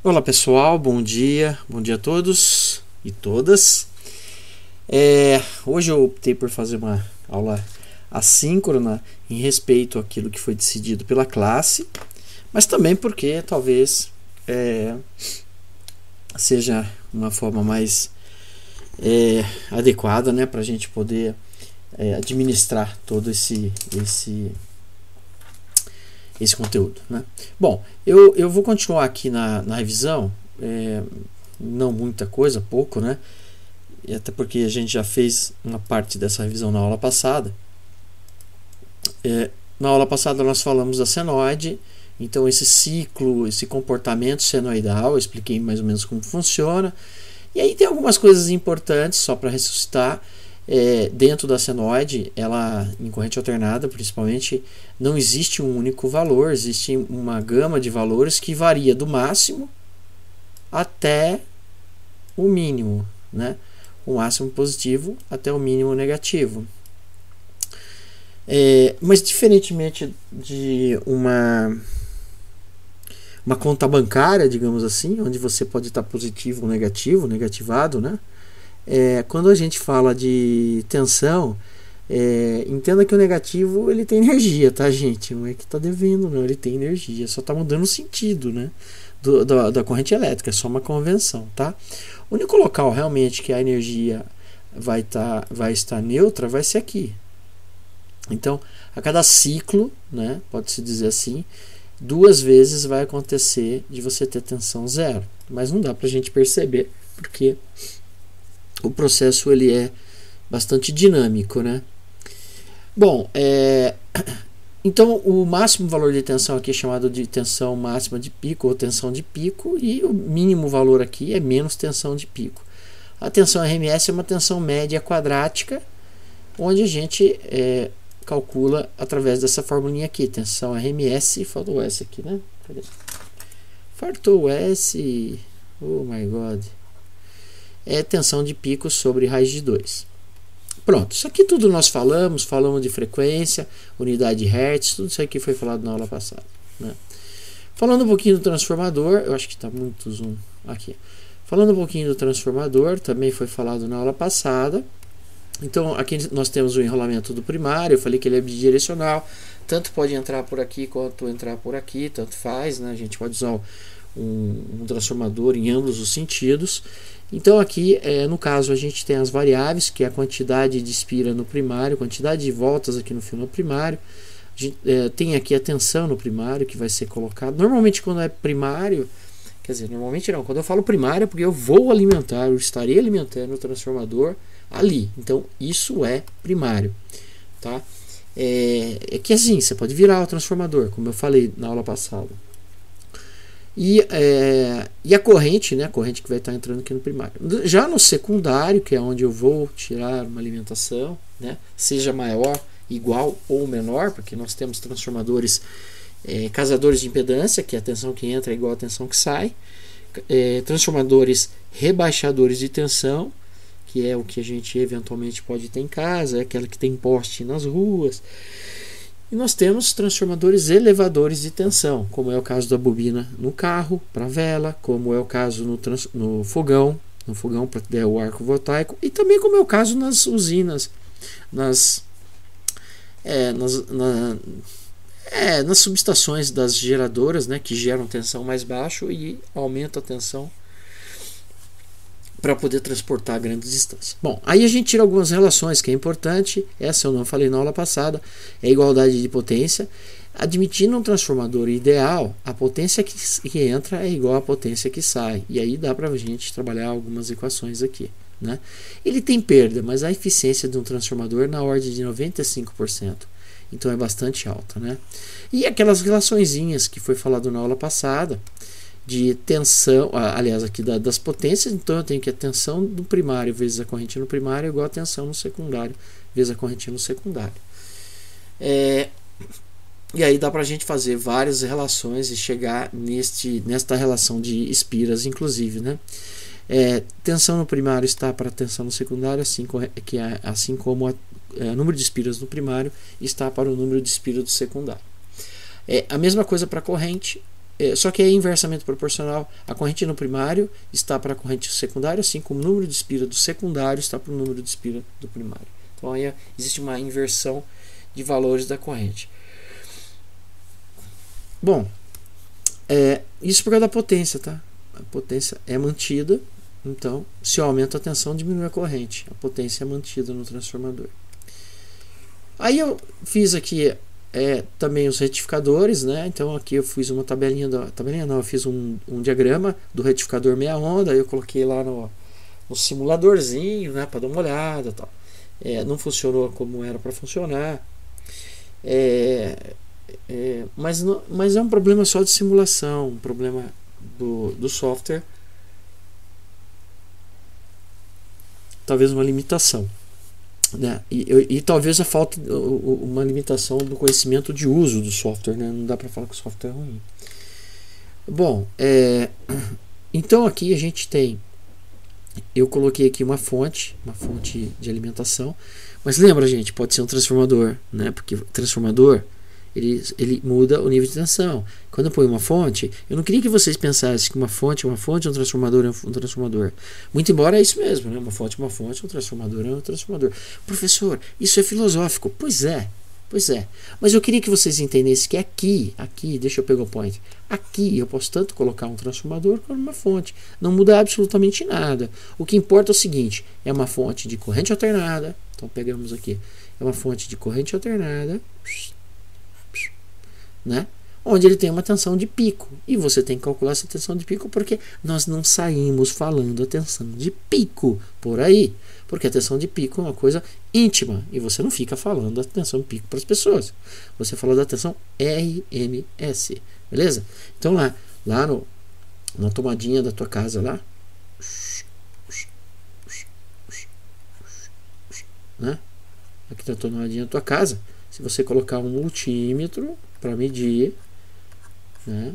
Olá pessoal, bom dia a todos e todas. Hoje eu optei por fazer uma aula assíncrona em respeito àquilo que foi decidido pela classe, mas também porque talvez seja uma forma mais adequada, né, para a gente poder administrar todo esse conteúdo, né? Bom, eu vou continuar aqui na revisão, não muita coisa, pouco, né? E até porque a gente já fez uma parte dessa revisão na aula passada. Na aula passada nós falamos da senoide, então esse ciclo, esse comportamento senoidal, eu expliquei mais ou menos como funciona. E aí tem algumas coisas importantes, só para ressuscitar. Dentro da senoide, ela em corrente alternada, principalmente, não existe um único valor, existe uma gama de valores que varia do máximo até o mínimo, né? O máximo positivo até o mínimo negativo. Mas diferentemente de uma conta bancária, digamos assim, onde você pode estar positivo ou negativo, negativado, né? Quando a gente fala de tensão, entenda que o negativo ele tem energia, tá, gente? Não é que está devendo, não, ele tem energia, só está mudando o sentido, né, da corrente elétrica, é só uma convenção, tá? O único local realmente que a energia vai estar neutra vai ser aqui. Então, a cada ciclo, né, pode-se dizer assim, 2 vezes vai acontecer de você ter tensão zero, mas não dá para a gente perceber porque o processo ele é bastante dinâmico, né? Bom, então o máximo valor de tensão aqui é chamado de tensão máxima de pico ou tensão de pico, e o mínimo valor aqui é menos tensão de pico. A tensão RMS é uma tensão média quadrática, onde a gente calcula através dessa formulinha aqui, tensão RMS, faltou o S aqui, né? Cadê? Faltou o S, oh my god. É tensão de pico sobre raiz de 2. Pronto, isso aqui tudo nós falamos de frequência, unidade de hertz, tudo isso aqui foi falado na aula passada, né? Falando um pouquinho do transformador, eu acho que está muito zoom aqui. Falando um pouquinho do transformador, também foi falado na aula passada. Então aqui nós temos o enrolamento do primário, eu falei que ele é bidirecional, tanto pode entrar por aqui quanto entrar por aqui, tanto faz, né? A gente pode usar um transformador em ambos os sentidos. Então aqui, no caso, a gente tem as variáveis, que é a quantidade de espira no primário, quantidade de voltas aqui no fio no primário. A gente, tem aqui a tensão no primário, que vai ser colocado. Normalmente quando é primário, quer dizer, normalmente não, quando eu falo primário é porque eu vou alimentar, eu estarei alimentando o transformador ali. Então isso é primário, tá? É que assim, você pode virar o transformador, como eu falei na aula passada. E a corrente, né, a corrente que vai estar entrando aqui no primário. Já no secundário, que é onde eu vou tirar uma alimentação, né, seja maior, igual ou menor, porque nós temos transformadores casadores de impedância, que a tensão que entra é igual à tensão que sai, transformadores rebaixadores de tensão, que é o que a gente eventualmente pode ter em casa, é aquela que tem poste nas ruas. E nós temos transformadores elevadores de tensão, como é o caso da bobina no carro, para vela, como é o caso no fogão para ter o arco voltaico, e também como é o caso nas usinas, nas subestações das geradoras, né, que geram tensão mais baixo e aumenta a tensão para poder transportar a grandes distâncias. Bom, aí a gente tira algumas relações que é importante. Essa eu não falei na aula passada. É a igualdade de potência. Admitindo um transformador ideal, a potência que entra é igual à potência que sai. E aí dá para a gente trabalhar algumas equações aqui, né? Ele tem perda, mas a eficiência de um transformador é na ordem de 95%. Então é bastante alta, né? E aquelas relaçõezinhas que foi falado na aula passada, de tensão, aliás, aqui das potências. Então eu tenho que a tensão do primário vezes a corrente no primário é igual a tensão no secundário vezes a corrente no secundário. E aí dá para a gente fazer várias relações e chegar nesta relação de espiras, inclusive, né? Tensão no primário está para tensão no secundário, assim como o número de espiras no primário está para o número de espiras do secundário. A mesma coisa para a corrente. só que é inversamente proporcional. A corrente no primário está para a corrente secundária, assim como o número de espira do secundário está para o número de espira do primário. Então aí existe uma inversão de valores da corrente. Bom, isso por causa da potência, tá? A potência é mantida, então se eu aumento a tensão, diminui a corrente. A potência é mantida no transformador. Aí eu fiz aqui também os retificadores, né? Então aqui eu fiz uma tabelinha, eu fiz um diagrama do retificador meia onda, aí eu coloquei lá no simuladorzinho, né, para dar uma olhada, tal. Não funcionou como era para funcionar, mas é um problema só de simulação, um problema do software, talvez uma limitação, né? E talvez a falta, uma limitação do conhecimento de uso do software, né? Não dá para falar que o software é ruim. Bom, então aqui a gente tem, eu coloquei aqui uma fonte de alimentação, mas lembra, gente, pode ser um transformador, né? Porque o transformador ele muda o nível de tensão. Quando eu ponho uma fonte, eu não queria que vocês pensassem que uma fonte é uma fonte, um transformador é um transformador. Muito embora é isso mesmo, né? Uma fonte é uma fonte, um transformador é um transformador. Professor, isso é filosófico. Pois é. Mas eu queria que vocês entendessem que aqui, deixa eu pegar o point. Aqui eu posso tanto colocar um transformador como uma fonte. Não muda absolutamente nada. O que importa é o seguinte: é uma fonte de corrente alternada. Então pegamos aqui. É uma fonte de corrente alternada, né? Onde ele tem uma tensão de pico. E você tem que calcular essa tensão de pico, porque nós não saímos falando a tensão de pico por aí. Porque a tensão de pico é uma coisa íntima. E você não fica falando da tensão de pico para as pessoas. Você fala da tensão RMS. Beleza? Então lá na tomadinha da tua casa lá, né? Aqui na tomadinha da tua casa, se você colocar um multímetro para medir, né,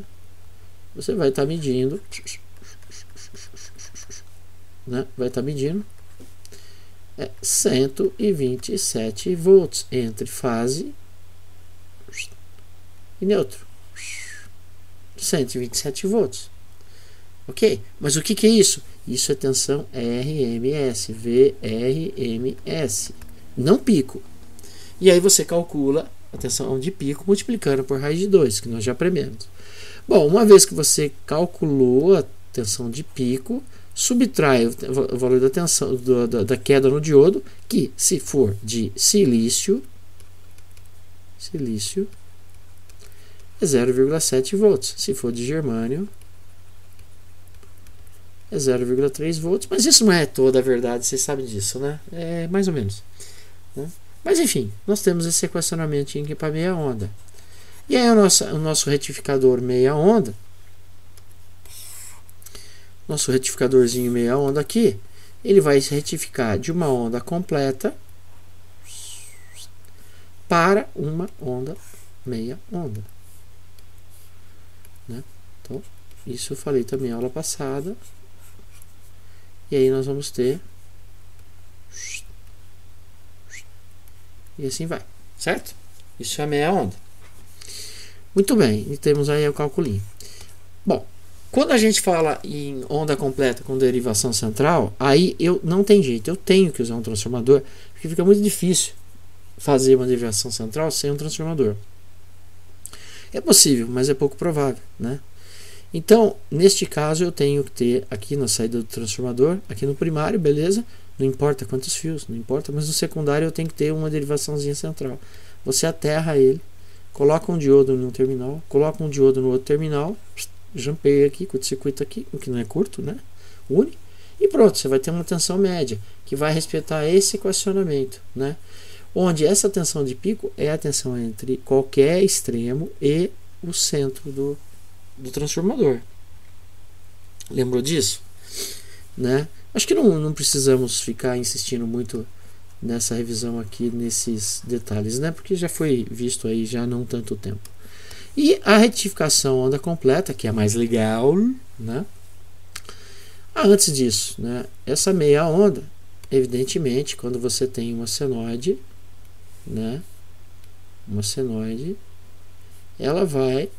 você vai estar medindo, né, 127 volts entre fase e neutro. 127 volts. Ok? Mas o que é isso? Isso é tensão RMS, VRMS, não pico. E aí você calcula a tensão de pico multiplicando por raiz de 2, que nós já aprendemos. Bom, uma vez que você calculou a tensão de pico, subtrai o valor da tensão da queda no diodo, que se for de silício é 0,7 volts. Se for de germânio é 0,3 volts. Mas isso não é toda a verdade, vocês sabem disso, né? É mais ou menos, né? Mas enfim, nós temos esse equacionamento aqui para meia onda. E aí o nosso retificador meia onda, nosso retificadorzinho meia onda aqui, ele vai se retificar de uma onda completa para uma onda meia onda, né? Então, isso eu falei também na aula passada. E aí nós vamos ter, e assim vai, certo? Isso é a meia onda. Muito bem, e temos aí o calculinho. Bom, quando a gente fala em onda completa com derivação central, aí não tem jeito, eu tenho que usar um transformador, porque fica muito difícil fazer uma derivação central sem um transformador. É possível, mas é pouco provável, né? Então, neste caso, eu tenho que ter aqui na saída do transformador, aqui no primário, beleza? Não importa quantos fios, não importa, mas no secundário eu tenho que ter uma derivaçãozinha central. Você aterra ele, coloca um diodo num terminal, coloca um diodo no outro terminal, jampeia aqui, curto-circuito aqui, o que não é curto, né? Une, e pronto, você vai ter uma tensão média, que vai respeitar esse equacionamento, né? Onde essa tensão de pico é a tensão entre qualquer extremo e o centro do transformador. Lembrou disso? Né? Acho que não precisamos ficar insistindo muito nessa revisão aqui, nesses detalhes, né? Porque já foi visto aí já há não tanto tempo. E a retificação onda completa, que é a mais legal, né? Antes disso, né? Essa meia onda, evidentemente, quando você tem uma senoide, né? Uma senoide, ela vai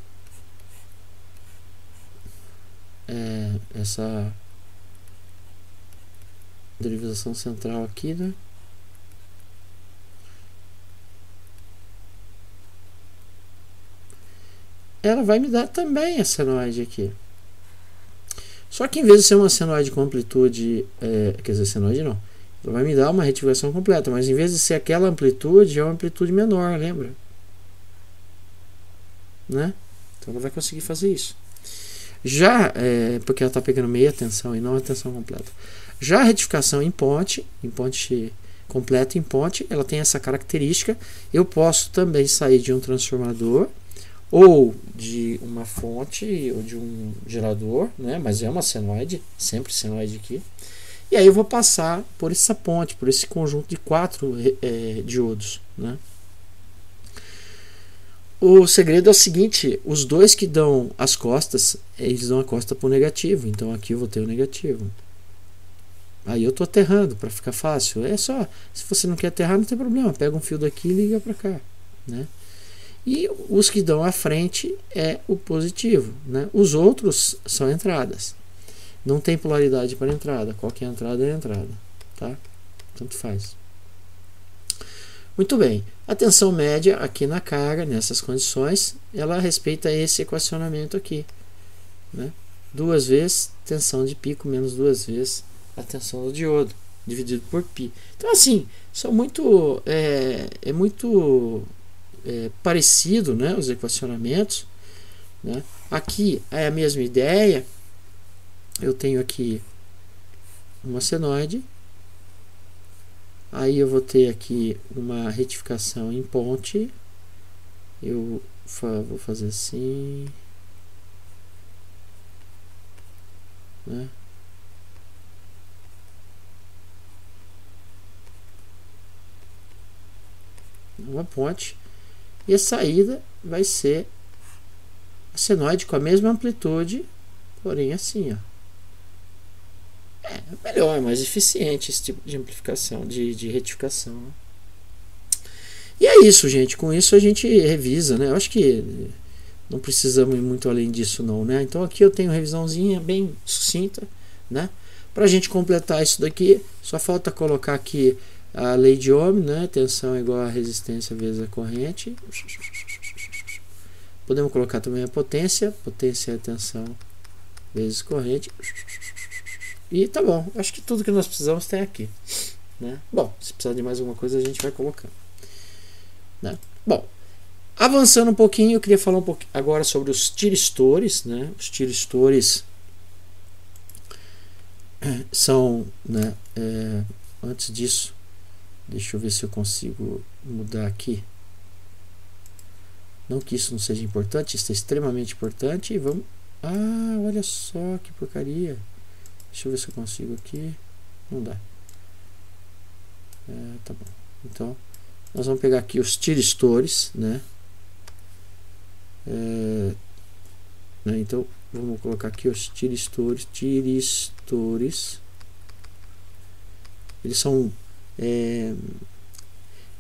essa derivação central aqui, né? Ela vai me dar também a senoide aqui. Só que em vez de ser uma senoide com amplitude, quer dizer, senoide não, ela vai me dar uma retificação completa, mas em vez de ser aquela amplitude, é uma amplitude menor, lembra? Né? Então ela vai conseguir fazer isso. Já, porque ela está pegando meia tensão e não a tensão completa. Já a retificação em ponte completa em ponte, ela tem essa característica. Eu posso também sair de um transformador ou de uma fonte ou de um gerador, né? Mas é uma senoide, sempre senoide aqui. E aí eu vou passar por essa ponte, por esse conjunto de 4 diodos, né? O segredo é o seguinte: os dois que dão as costas, eles dão a costa para o negativo. Então aqui eu vou ter o negativo. Aí eu estou aterrando para ficar fácil. É só, se você não quer aterrar, não tem problema. Pega um fio daqui e liga para cá, né? E os que dão à frente é o positivo, né? Os outros são entradas. Não tem polaridade para entrada. Qualquer entrada é entrada, tá? Tanto faz. Muito bem. A tensão média aqui na carga, nessas condições, ela respeita esse equacionamento aqui, né? 2 vezes tensão de pico menos 2 vezes a tensão do diodo, dividido por π. Então, assim, são muito parecido, né, os equacionamentos, né? Aqui é a mesma ideia. Eu tenho aqui uma senoide, aí eu vou ter aqui uma retificação em ponte. Eu vou fazer assim, né? Uma ponte, e a saída vai ser a senoide com a mesma amplitude, porém assim, ó. É melhor, é mais eficiente esse tipo de amplificação, de retificação, né? E é isso, gente. Com isso a gente revisa, né? Eu acho que não precisamos ir muito além disso, não, né? Então aqui eu tenho uma revisãozinha bem sucinta, né? Para a gente completar isso daqui, só falta colocar aqui a lei de Ohm, né? Tensão é igual a resistência vezes a corrente. Podemos colocar também a potência. Potência é tensão vezes corrente. E tá bom. Acho que tudo que nós precisamos tem aqui, né? Bom, se precisar de mais alguma coisa a gente vai colocando, né? Bom, avançando um pouquinho, eu queria falar um pouquinho agora sobre os tiristores, né? Os tiristores são, né? Antes disso, deixa eu ver se eu consigo mudar aqui. Não que isso não seja importante, isso é extremamente importante. E vamos. Ah, olha só que porcaria. Deixa eu ver se eu consigo aqui. Não dá. Tá bom. Então, nós vamos pegar aqui os tiristores, né? Então, vamos colocar aqui os tiristores. Eles são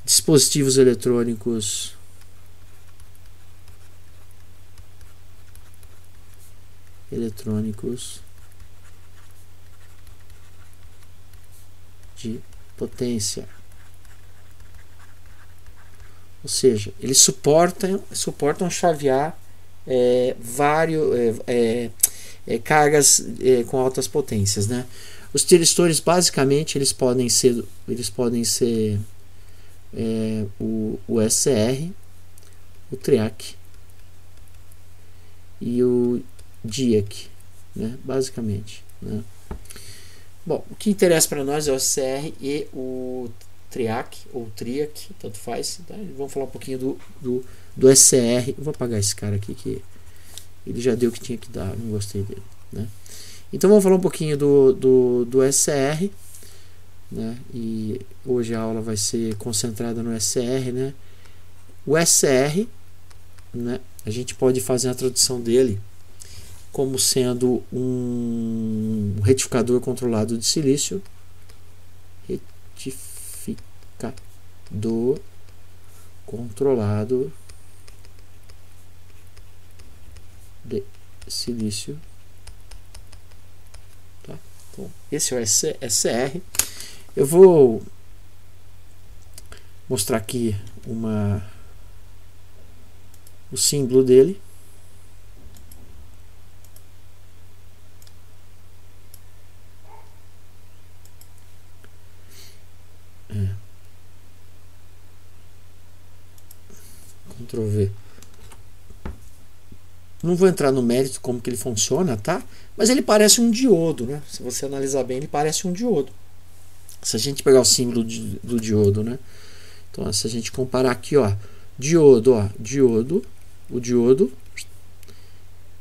dispositivos eletrônicos de potência, ou seja, eles suportam chavear cargas com altas potências, né? Os tiristores basicamente eles podem ser o SR, o TRIAC e o DIAC, né? Basicamente, né? Bom, o que interessa para nós é o SR e o TRIAC ou TRIAC, tanto faz, tá? Vamos falar um pouquinho do SR. Eu vou apagar esse cara aqui que ele já deu o que tinha que dar, não gostei dele, né? Então vamos falar um pouquinho do SR, né? E hoje a aula vai ser concentrada no SR, né? O SR, né? A gente pode fazer a tradução dele como sendo um retificador controlado de silício. Retificador controlado de silício. Então, esse é o SR. Eu vou mostrar aqui o símbolo dele. Ctrl V. Não vou entrar no mérito como que ele funciona, tá? Mas ele parece um diodo, né? Se você analisar bem, ele parece um diodo. Se a gente pegar o símbolo do diodo, né? Então, se a gente comparar aqui, ó, diodo, o diodo,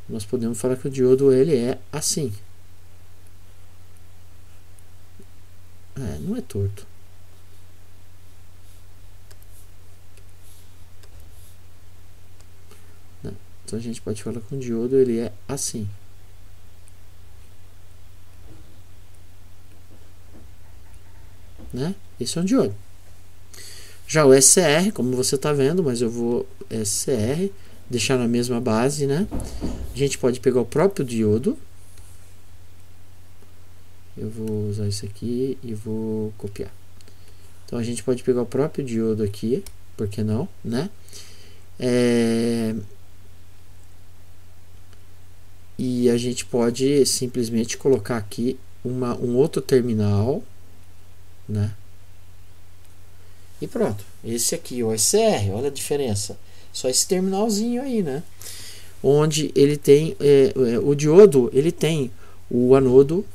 nós podemos falar que o diodo ele é assim. Não é torto. Então a gente pode falar que o diodo ele é assim. Né? Esse é um diodo. Já o SR, como você está vendo, mas eu vou SR, deixar na mesma base, né? A gente pode pegar o próprio diodo. Eu vou usar isso aqui e vou copiar. Então a gente pode pegar o próprio diodo aqui, por que não, né? E a gente pode simplesmente colocar aqui um outro terminal, né? E pronto. Esse aqui, o SR, olha a diferença. Só esse terminalzinho aí, né? Onde ele tem o diodo, ele tem o anodo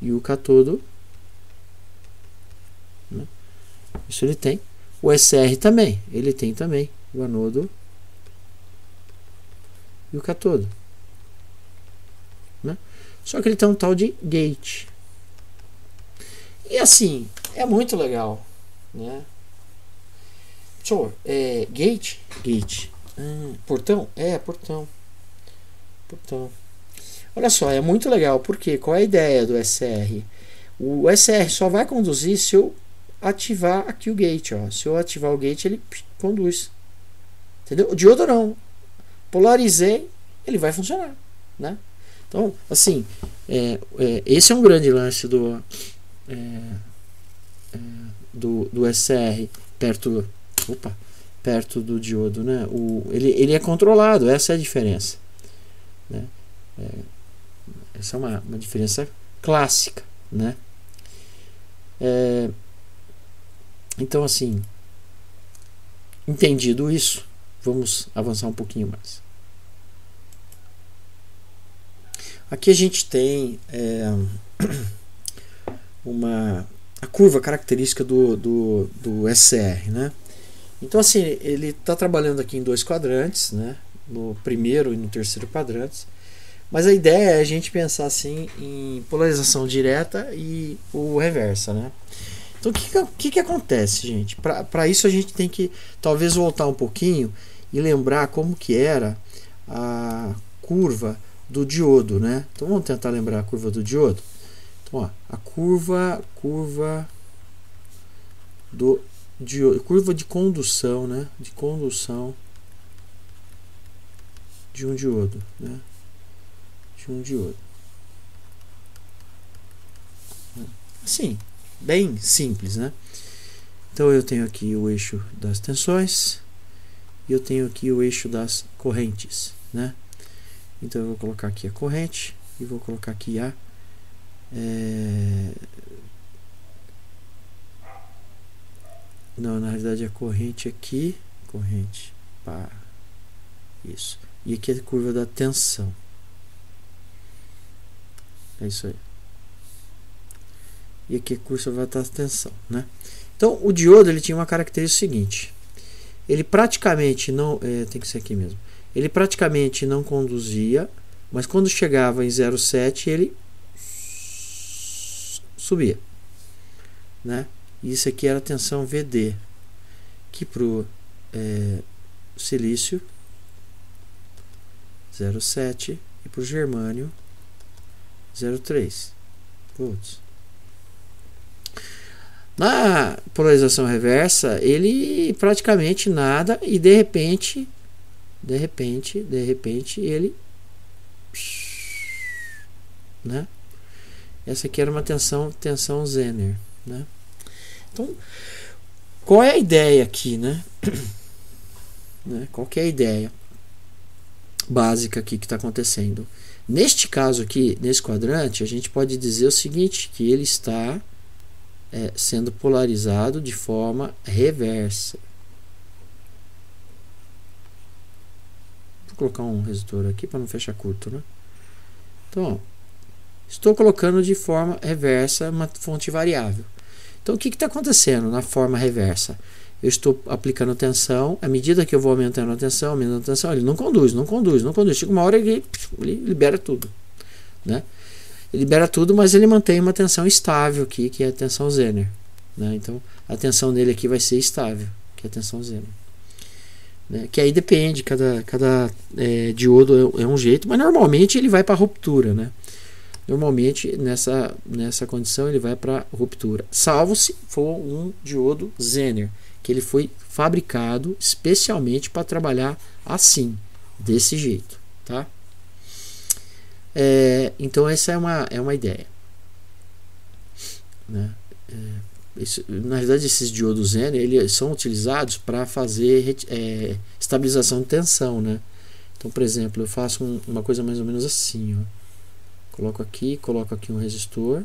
e o catodo, né? Isso ele tem. O SR também, ele tem também o anodo e o catodo, né? Só que ele tem um tal de gate. E assim, é muito legal, né? Gate. Portão? Portão. Olha só, é muito legal, porque qual é a ideia do SR? O SR só vai conduzir se eu ativar aqui o gate, ó. Se eu ativar o gate, ele conduz. Entendeu? O diodo não. Polarizei, ele vai funcionar, né? Então, assim, esse é um grande lance do SR perto do diodo, né? Ele é controlado, essa é a diferença, né? Essa é uma diferença clássica, né? Então, assim, entendido isso, vamos avançar um pouquinho mais. Aqui a gente tem a curva característica do SR, né? Então, assim, ele está trabalhando aqui em dois quadrantes, né? No primeiro e no terceiro quadrantes. Mas a ideia é a gente pensar assim em polarização direta e o reversa, né? Então, o que acontece, gente? Para isso a gente tem que talvez voltar um pouquinho e lembrar como que era a curva do diodo, né? Então vamos tentar lembrar a curva do diodo. Então, ó, a curva do diodo, curva de condução, né? De condução de um diodo, né? De um diodo. Assim, bem simples, né? Então eu tenho aqui o eixo das tensões e eu tenho aqui o eixo das correntes, né? Então eu vou colocar aqui a corrente e vou colocar aqui a não, na realidade a corrente aqui, corrente, pá, isso. E aqui é a curva da tensão. É isso aí. E aqui a curva da tensão, né? Então o diodo ele tinha uma característica seguinte: ele praticamente não tem que ser aqui mesmo. Ele praticamente não conduzia, mas quando chegava em 0,7 ele subia, né? E isso aqui era a tensão VD, que para o silício 0,7 e para o germânio 0,3 volts. Na polarização reversa, ele praticamente nada e de repente ele né? Essa aqui era uma tensão Zener, né? Então, qual é a ideia aqui, né? Qual que é a ideia básica aqui que está acontecendo? Neste caso aqui, nesse quadrante, a gente pode dizer o seguinte, que ele está sendo polarizado de forma reversa. Vou colocar um resistor aqui para não fechar curto, né? Então, ó, estou colocando de forma reversa uma fonte variável. Então, o que está acontecendo na forma reversa? Eu estou aplicando tensão, à medida que eu vou aumentando a tensão, ele não conduz. Chega uma hora que ele libera tudo, né? Ele libera tudo, mas ele mantém uma tensão estável aqui, que é a tensão Zener, né? Então, a tensão dele aqui vai ser estável, que é a tensão Zener, né? Que aí depende, cada diodo é um jeito, mas normalmente ele vai para ruptura, né? Normalmente nessa condição ele vai para ruptura, salvo se for um diodo Zener, que ele foi fabricado especialmente para trabalhar assim, desse jeito, tá? Então essa é uma ideia, né? Na verdade, esses diodos Zener, eles são utilizados para fazer estabilização de tensão, né? Então, por exemplo, eu faço uma coisa mais ou menos assim, ó. Coloco aqui um resistor,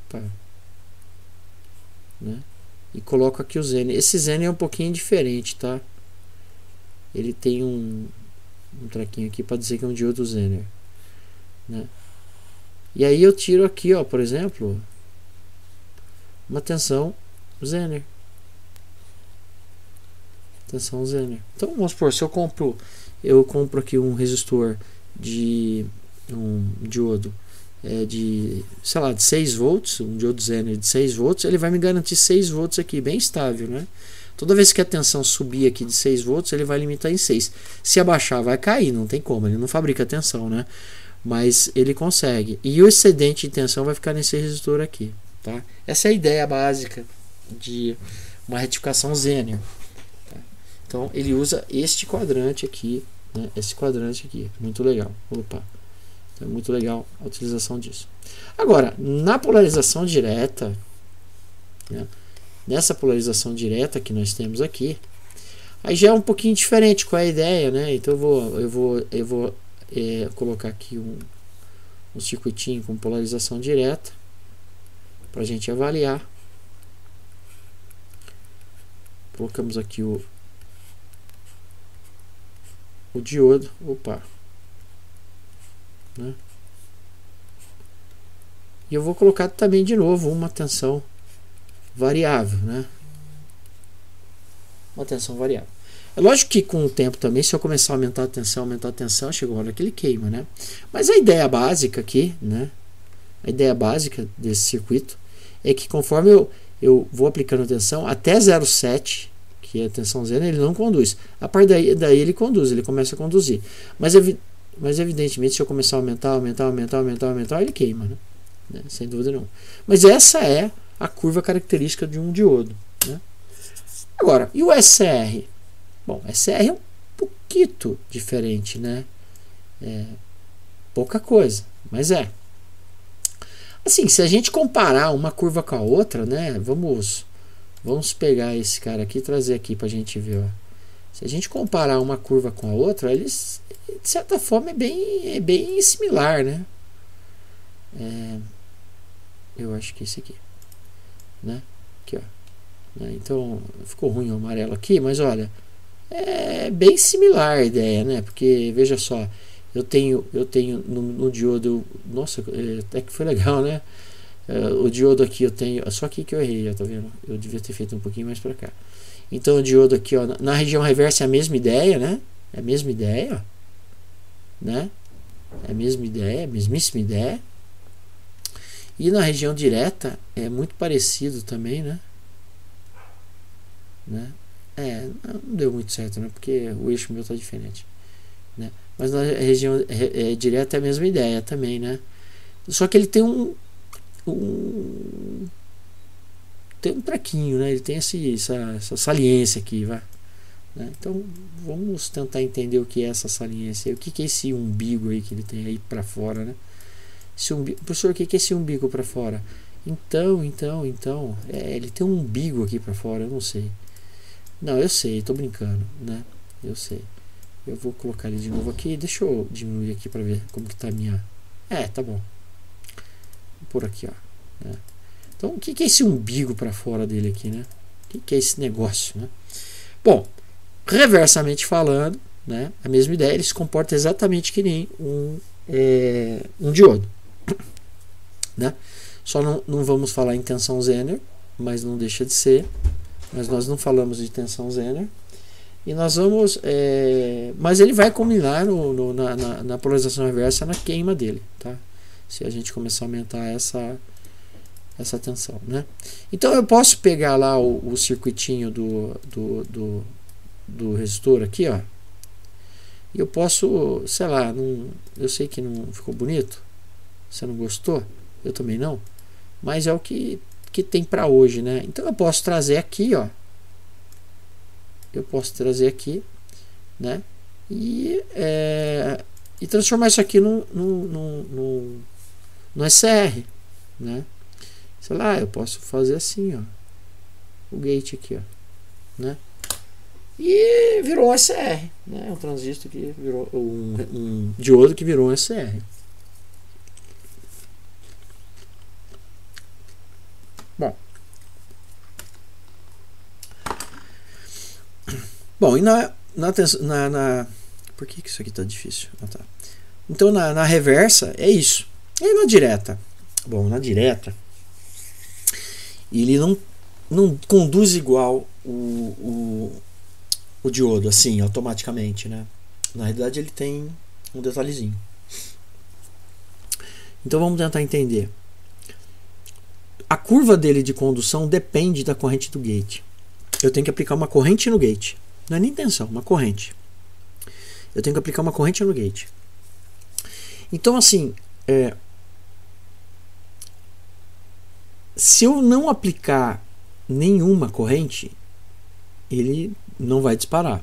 tá, né? E coloco aqui o Zener. Esse Zener é um pouquinho diferente, tá? Ele tem um traquinho aqui para dizer que é um diodo Zener, né? E aí eu tiro aqui, ó, por exemplo, uma tensão Zener. Tensão Zener. Então vamos supor, se eu compro aqui um resistor de um diodo de, sei lá, de 6 volts, um diodo Zener de 6 volts, ele vai me garantir 6 volts aqui, bem estável, né? Toda vez que a tensão subir aqui de 6 volts, ele vai limitar em 6. Se abaixar, vai cair, não tem como, ele não fabrica tensão, né? Mas ele consegue. E o excedente de tensão vai ficar nesse resistor aqui, tá? Essa é a ideia básica de uma retificação Zener, tá? Então, ele usa este quadrante aqui, né? Esse quadrante aqui, muito legal. Opa. É muito legal a utilização disso. Agora, na polarização direta, né, nessa polarização direta que nós temos aqui, aí já é um pouquinho diferente. Qual é a ideia, né? Então eu vou colocar aqui um circuitinho com polarização direta para a gente avaliar. Colocamos aqui o diodo. Opa. Né? E eu vou colocar também de novo uma tensão variável, né? Uma tensão variável. É lógico que com o tempo também, se eu começar a aumentar a tensão, chega uma hora que ele queima, né? Mas a ideia básica aqui, né? A ideia básica desse circuito é que conforme eu vou aplicando a tensão até 0,7, que é a tensão Zener, ele não conduz. A partir daí ele conduz, ele começa a conduzir. Mas evidentemente, se eu começar a aumentar, ele queima, né? Sem dúvida não. Mas essa é a curva característica de um diodo, né? Agora, e o SR? Bom, SR é um pouquinho diferente, né? Pouca coisa, mas assim, se a gente comparar uma curva com a outra, né? Vamos pegar esse cara aqui e trazer aqui para a gente ver, ó. Se a gente comparar uma curva com a outra, eles, de certa forma, é bem similar, né? Eu acho que é esse aqui, né? Aqui, ó. Então, ficou ruim o amarelo aqui, mas olha, é bem similar a ideia, né? Porque, veja só, eu tenho no diodo, nossa, até que foi legal, né? O diodo aqui eu tenho, só aqui que eu errei, ó, tá vendo? Eu devia ter feito um pouquinho mais para cá. Então o diodo aqui, ó, na região reversa é a mesma ideia, né? É a mesma ideia, né? É a mesma ideia, a mesmíssima ideia. E na região direta é muito parecido também, né? Não deu muito certo, né? Porque o eixo meu tá diferente, né? Mas na região direta é a mesma ideia também, né? Só que ele tem tem um traquinho, né? Ele tem essa saliência aqui, vai, né? Então vamos tentar entender o que é essa saliência, o que é esse umbigo aí que ele tem aí para fora, né? Professor, o que é esse umbigo para fora? Então, ele tem um umbigo aqui para fora, eu não sei. Não, eu sei, tô brincando, né? Eu sei. Eu vou colocar ele de novo aqui, deixa eu diminuir aqui para ver como que tá a minha... tá bom. Por aqui, ó. Né? Então, o que é esse umbigo para fora dele aqui, né? O que é esse negócio, né? Bom, reversamente falando, né? A mesma ideia, ele se comporta exatamente que nem um diodo, né? Só não vamos falar em tensão Zener, mas não deixa de ser. Mas nós não falamos de tensão Zener. E nós vamos... mas ele vai combinar na polarização reversa, na queima dele, tá? Se a gente começar a aumentar essa tensão, né? Então eu posso pegar lá o circuitinho do resistor aqui, ó. E eu posso, sei lá, eu sei que não ficou bonito. Você não gostou? Eu também não. Mas é o que tem para hoje, né? Então eu posso trazer aqui, ó. Eu posso trazer aqui, né? E transformar isso aqui no SCR, né? Sei lá, eu posso fazer assim, ó. O gate aqui, ó, né? E virou um SCR, né? Um transistor que virou um diodo que virou um SCR. Bom, e por que isso aqui tá difícil? Tá. Então na reversa é isso. E na direta? Bom, na direta ele não conduz igual o diodo, assim, automaticamente, né? Na realidade ele tem um detalhezinho. Então vamos tentar entender. A curva dele de condução depende da corrente do gate. Eu tenho que aplicar uma corrente no gate. Não é nem tensão, uma corrente. Eu tenho que aplicar uma corrente no gate. Então, assim, se eu não aplicar nenhuma corrente, ele não vai disparar.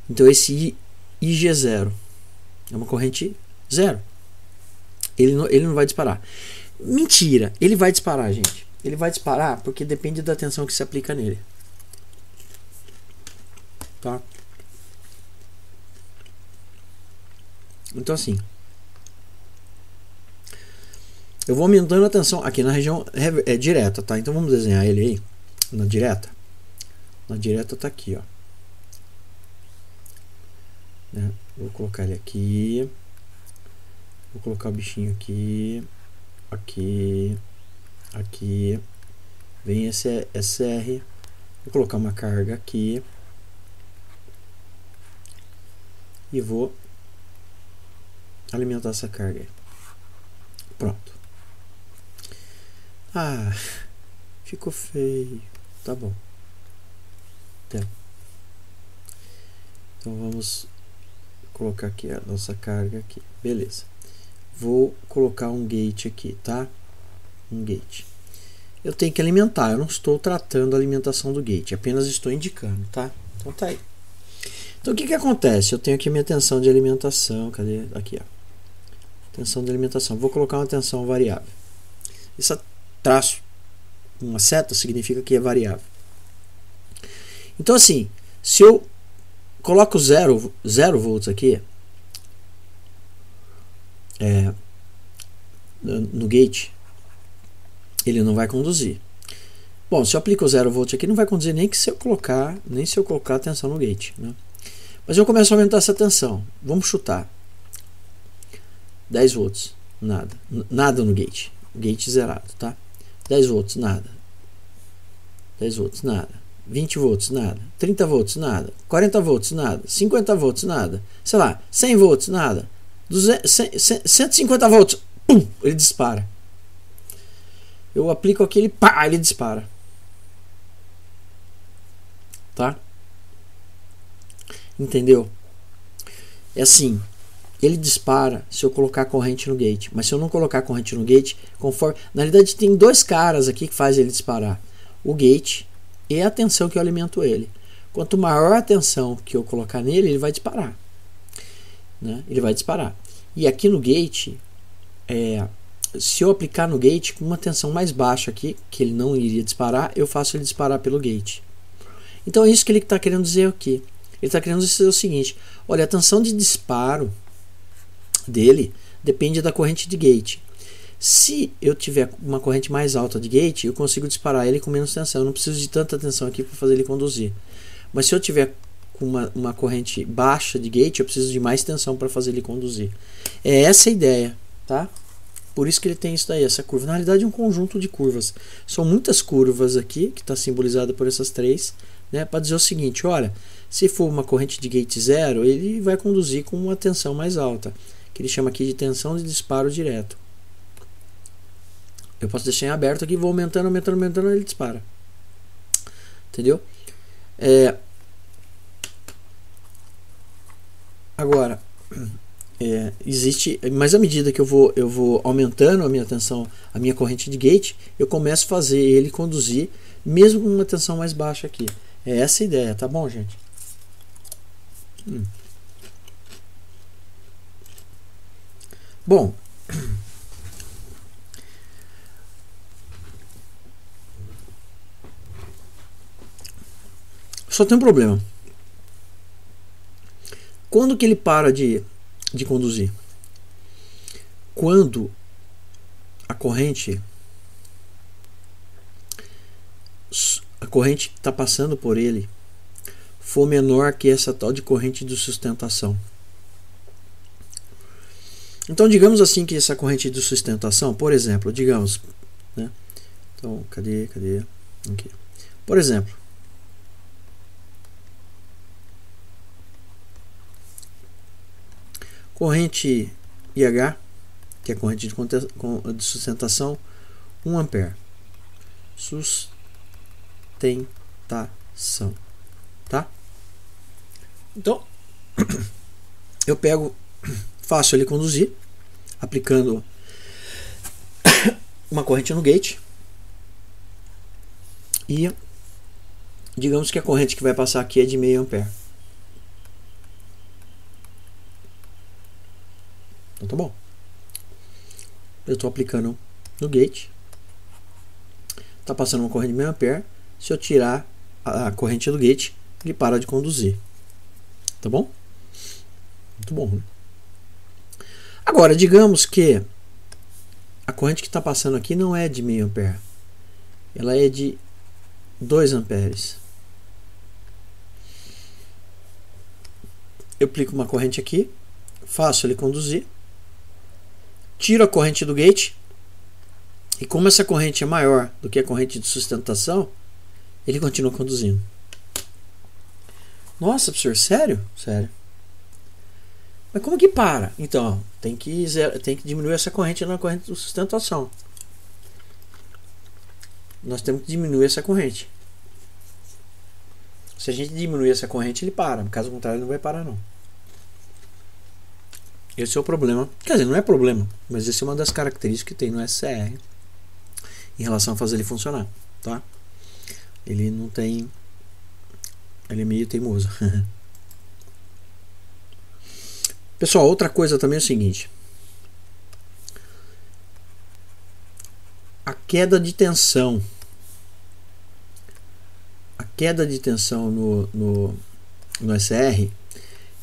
Então, esse IG0 é uma corrente zero. Ele não vai disparar. Mentira, ele vai disparar, gente. Ele vai disparar porque depende da tensão que se aplica nele. Tá? Então assim, eu vou aumentando a tensão aqui na região direta, tá? Então vamos desenhar ele aí na direta. Na direta tá aqui, ó. Né? Vou colocar ele aqui. Vou colocar o bichinho aqui. Aqui. Aqui. Vem esse SR. Vou colocar uma carga aqui. E vou alimentar essa carga aí. Pronto. Ah, ficou feio. Tá bom. Então vamos colocar aqui a nossa carga aqui. Beleza. Vou colocar um gate aqui, tá? Um gate. Eu tenho que alimentar. Eu não estou tratando a alimentação do gate. Apenas estou indicando, tá? Então tá aí. Então o que acontece? Eu tenho aqui minha tensão de alimentação. Cadê? Aqui, ó. Tensão de alimentação. Vou colocar uma tensão variável. Esse traço, uma seta, significa que é variável. Então assim, se eu coloco 0 volts aqui no gate, ele não vai conduzir. Bom, se eu aplico 0 volts aqui, não vai conduzir nem se eu colocar a tensão no gate, né? Mas eu começo a aumentar essa tensão. Vamos chutar. 10 volts, nada. Nada no gate. Gate zerado, tá? 10 volts, nada. 10 volts, nada. 20 volts, nada. 30 volts, nada. 40 volts, nada. 50 volts, nada. Sei lá, 100 volts, nada. 150 volts, pum, ele dispara. Eu aplico aquele, pá, ele dispara. Tá? Entendeu? É assim, ele dispara se eu colocar corrente no gate, mas se eu não colocar corrente no gate, conforme, na realidade tem dois caras aqui que faz ele disparar, o gate e a tensão que eu alimento ele. Quanto maior a tensão que eu colocar nele, ele vai disparar, né? Ele vai disparar. E aqui no gate se eu aplicar no gate com uma tensão mais baixa aqui, que ele não iria disparar, eu faço ele disparar pelo gate. Então é isso que ele está querendo dizer aqui. Ele está querendo dizer o seguinte: olha, a tensão de disparo dele depende da corrente de gate. Se eu tiver uma corrente mais alta de gate, eu consigo disparar ele com menos tensão. Eu não preciso de tanta tensão aqui para fazer ele conduzir. Mas se eu tiver com uma corrente baixa de gate, eu preciso de mais tensão para fazer ele conduzir. É essa a ideia, tá? Por isso que ele tem isso daí, essa curva. Na realidade é um conjunto de curvas. São muitas curvas aqui, que está simbolizada por essas três, né, para dizer o seguinte: olha, se for uma corrente de gate zero, ele vai conduzir com uma tensão mais alta, que ele chama aqui de tensão de disparo direto. Eu posso deixar em aberto aqui, vou aumentando, aumentando, aumentando, ele dispara. Entendeu? Agora, existe, mas à medida que eu vou aumentando a minha tensão, a minha corrente de gate, eu começo a fazer ele conduzir mesmo com uma tensão mais baixa aqui. É essa a ideia, tá bom, gente? Bom, só tem um problema. Quando que ele para de conduzir? Quando a corrente que está passando por ele for menor que essa tal de corrente de sustentação. Então, digamos assim que essa corrente de sustentação, por exemplo, digamos, né? Então, cadê? Aqui. Por exemplo, corrente IH, que é corrente de sustentação, 1 ampere. Sustentação, tá? Então, eu faço ele conduzir, aplicando uma corrente no gate, e digamos que a corrente que vai passar aqui é de meio ampere. Então tá bom. Eu estou aplicando no gate, está passando uma corrente de meio ampere. Se eu tirar a corrente do gate, ele para de conduzir. Tá bom? Muito bom, né? Agora, digamos que a corrente que está passando aqui não é de meio ampere, ela é de 2 amperes. Eu aplico uma corrente aqui, faço ele conduzir, tiro a corrente do gate, e como essa corrente é maior do que a corrente de sustentação, ele continua conduzindo. Nossa, professor, sério? Sério. Mas como que para? Então, tem que diminuir essa corrente na corrente de sustentação. Nós temos que diminuir essa corrente. Se a gente diminuir essa corrente, ele para. Caso contrário, ele não vai parar, não. Esse é o problema. Quer dizer, não é problema, mas essa é uma das características que tem no SCR em relação a fazer ele funcionar, tá? Ele não tem... Ele é meio teimoso. Pessoal, outra coisa também é o seguinte: a queda de tensão. A queda de tensão no SR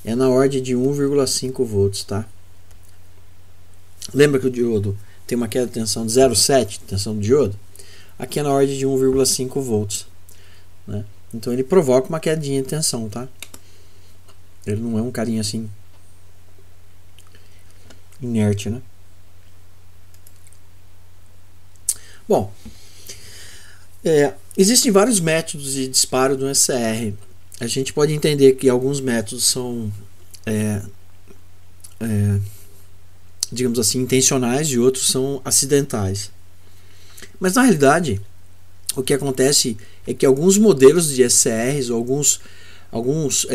é na ordem de 1,5 volts, tá? Lembra que o diodo tem uma queda de tensão de 0,7, tensão do diodo? Aqui é na ordem de 1,5 volts, né? Então ele provoca uma quedinha de tensão, tá? Ele não é um carinha assim inerte, né? Bom, existem vários métodos de disparo do SCR. A gente pode entender que alguns métodos são digamos assim, intencionais, e outros são acidentais. Mas na realidade, o que acontece é que alguns modelos de SCRs, ou alguns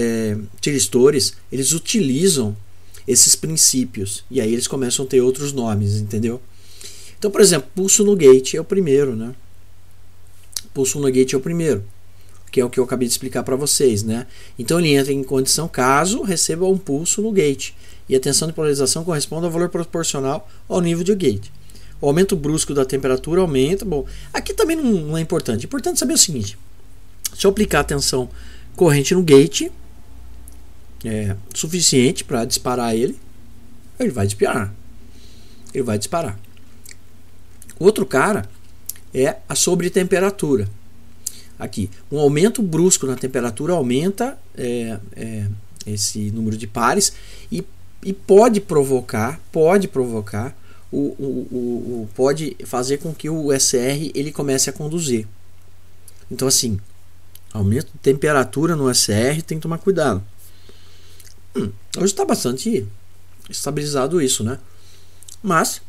tiristores, eles utilizam esses princípios, e aí eles começam a ter outros nomes, entendeu? Então, por exemplo, pulso no gate é o primeiro, né? Pulso no gate é o primeiro. que é o que eu acabei de explicar para vocês, né? Então ele entra em condição caso receba um pulso no gate, e a tensão de polarização corresponde ao valor proporcional ao nível de gate. O aumento brusco da temperatura aumenta. Bom, aqui também não é importante. É importante saber o seguinte: se eu aplicar a tensão corrente no gate, é suficiente para disparar ele vai disparar. Ele vai disparar. O outro cara é a sobretemperatura. Aqui, um aumento brusco na temperatura aumenta esse número de pares e pode provocar pode fazer com que o SR ele comece a conduzir. Então assim, aumento de temperatura no SR tem que tomar cuidado. Hoje está bastante estabilizado isso, né? Mas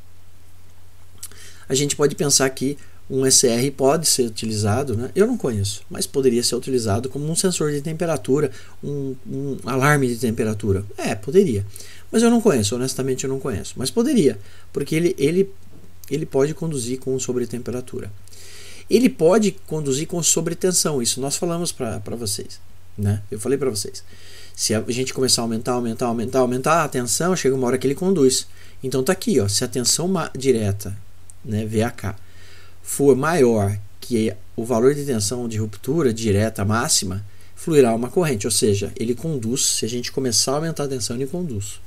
a gente pode pensar que um SR pode ser utilizado, né? Eu não conheço, mas poderia ser utilizado como um sensor de temperatura, um alarme de temperatura. Poderia. Mas eu não conheço, honestamente eu não conheço. Mas poderia, porque ele pode conduzir com sobretemperatura. Ele pode conduzir com sobretensão, isso nós falamos para vocês, né? Eu falei para vocês. Se a gente começar a aumentar a tensão, chega uma hora que ele conduz. Então tá aqui, ó, se a tensão direta, né, VAK, for maior que o valor de tensão de ruptura direta máxima, fluirá uma corrente, ou seja, ele conduz. Se a gente começar a aumentar a tensão, ele conduz.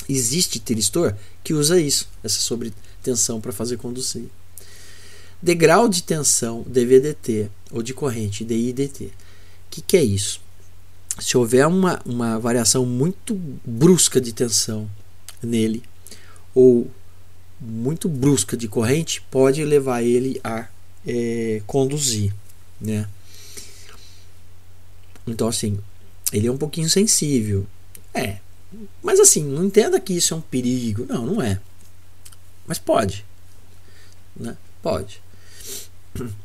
Existe tiristor que usa isso, essa sobretensão, para fazer conduzir. Degrau de tensão DVDT ou de corrente DIDT. O que é isso? Se houver uma variação muito brusca de tensão nele, ou muito brusca de corrente, pode levar ele a conduzir, né? Então assim, ele é um pouquinho sensível, mas assim, não entenda que isso é um perigo, não é, mas pode, né? Pode.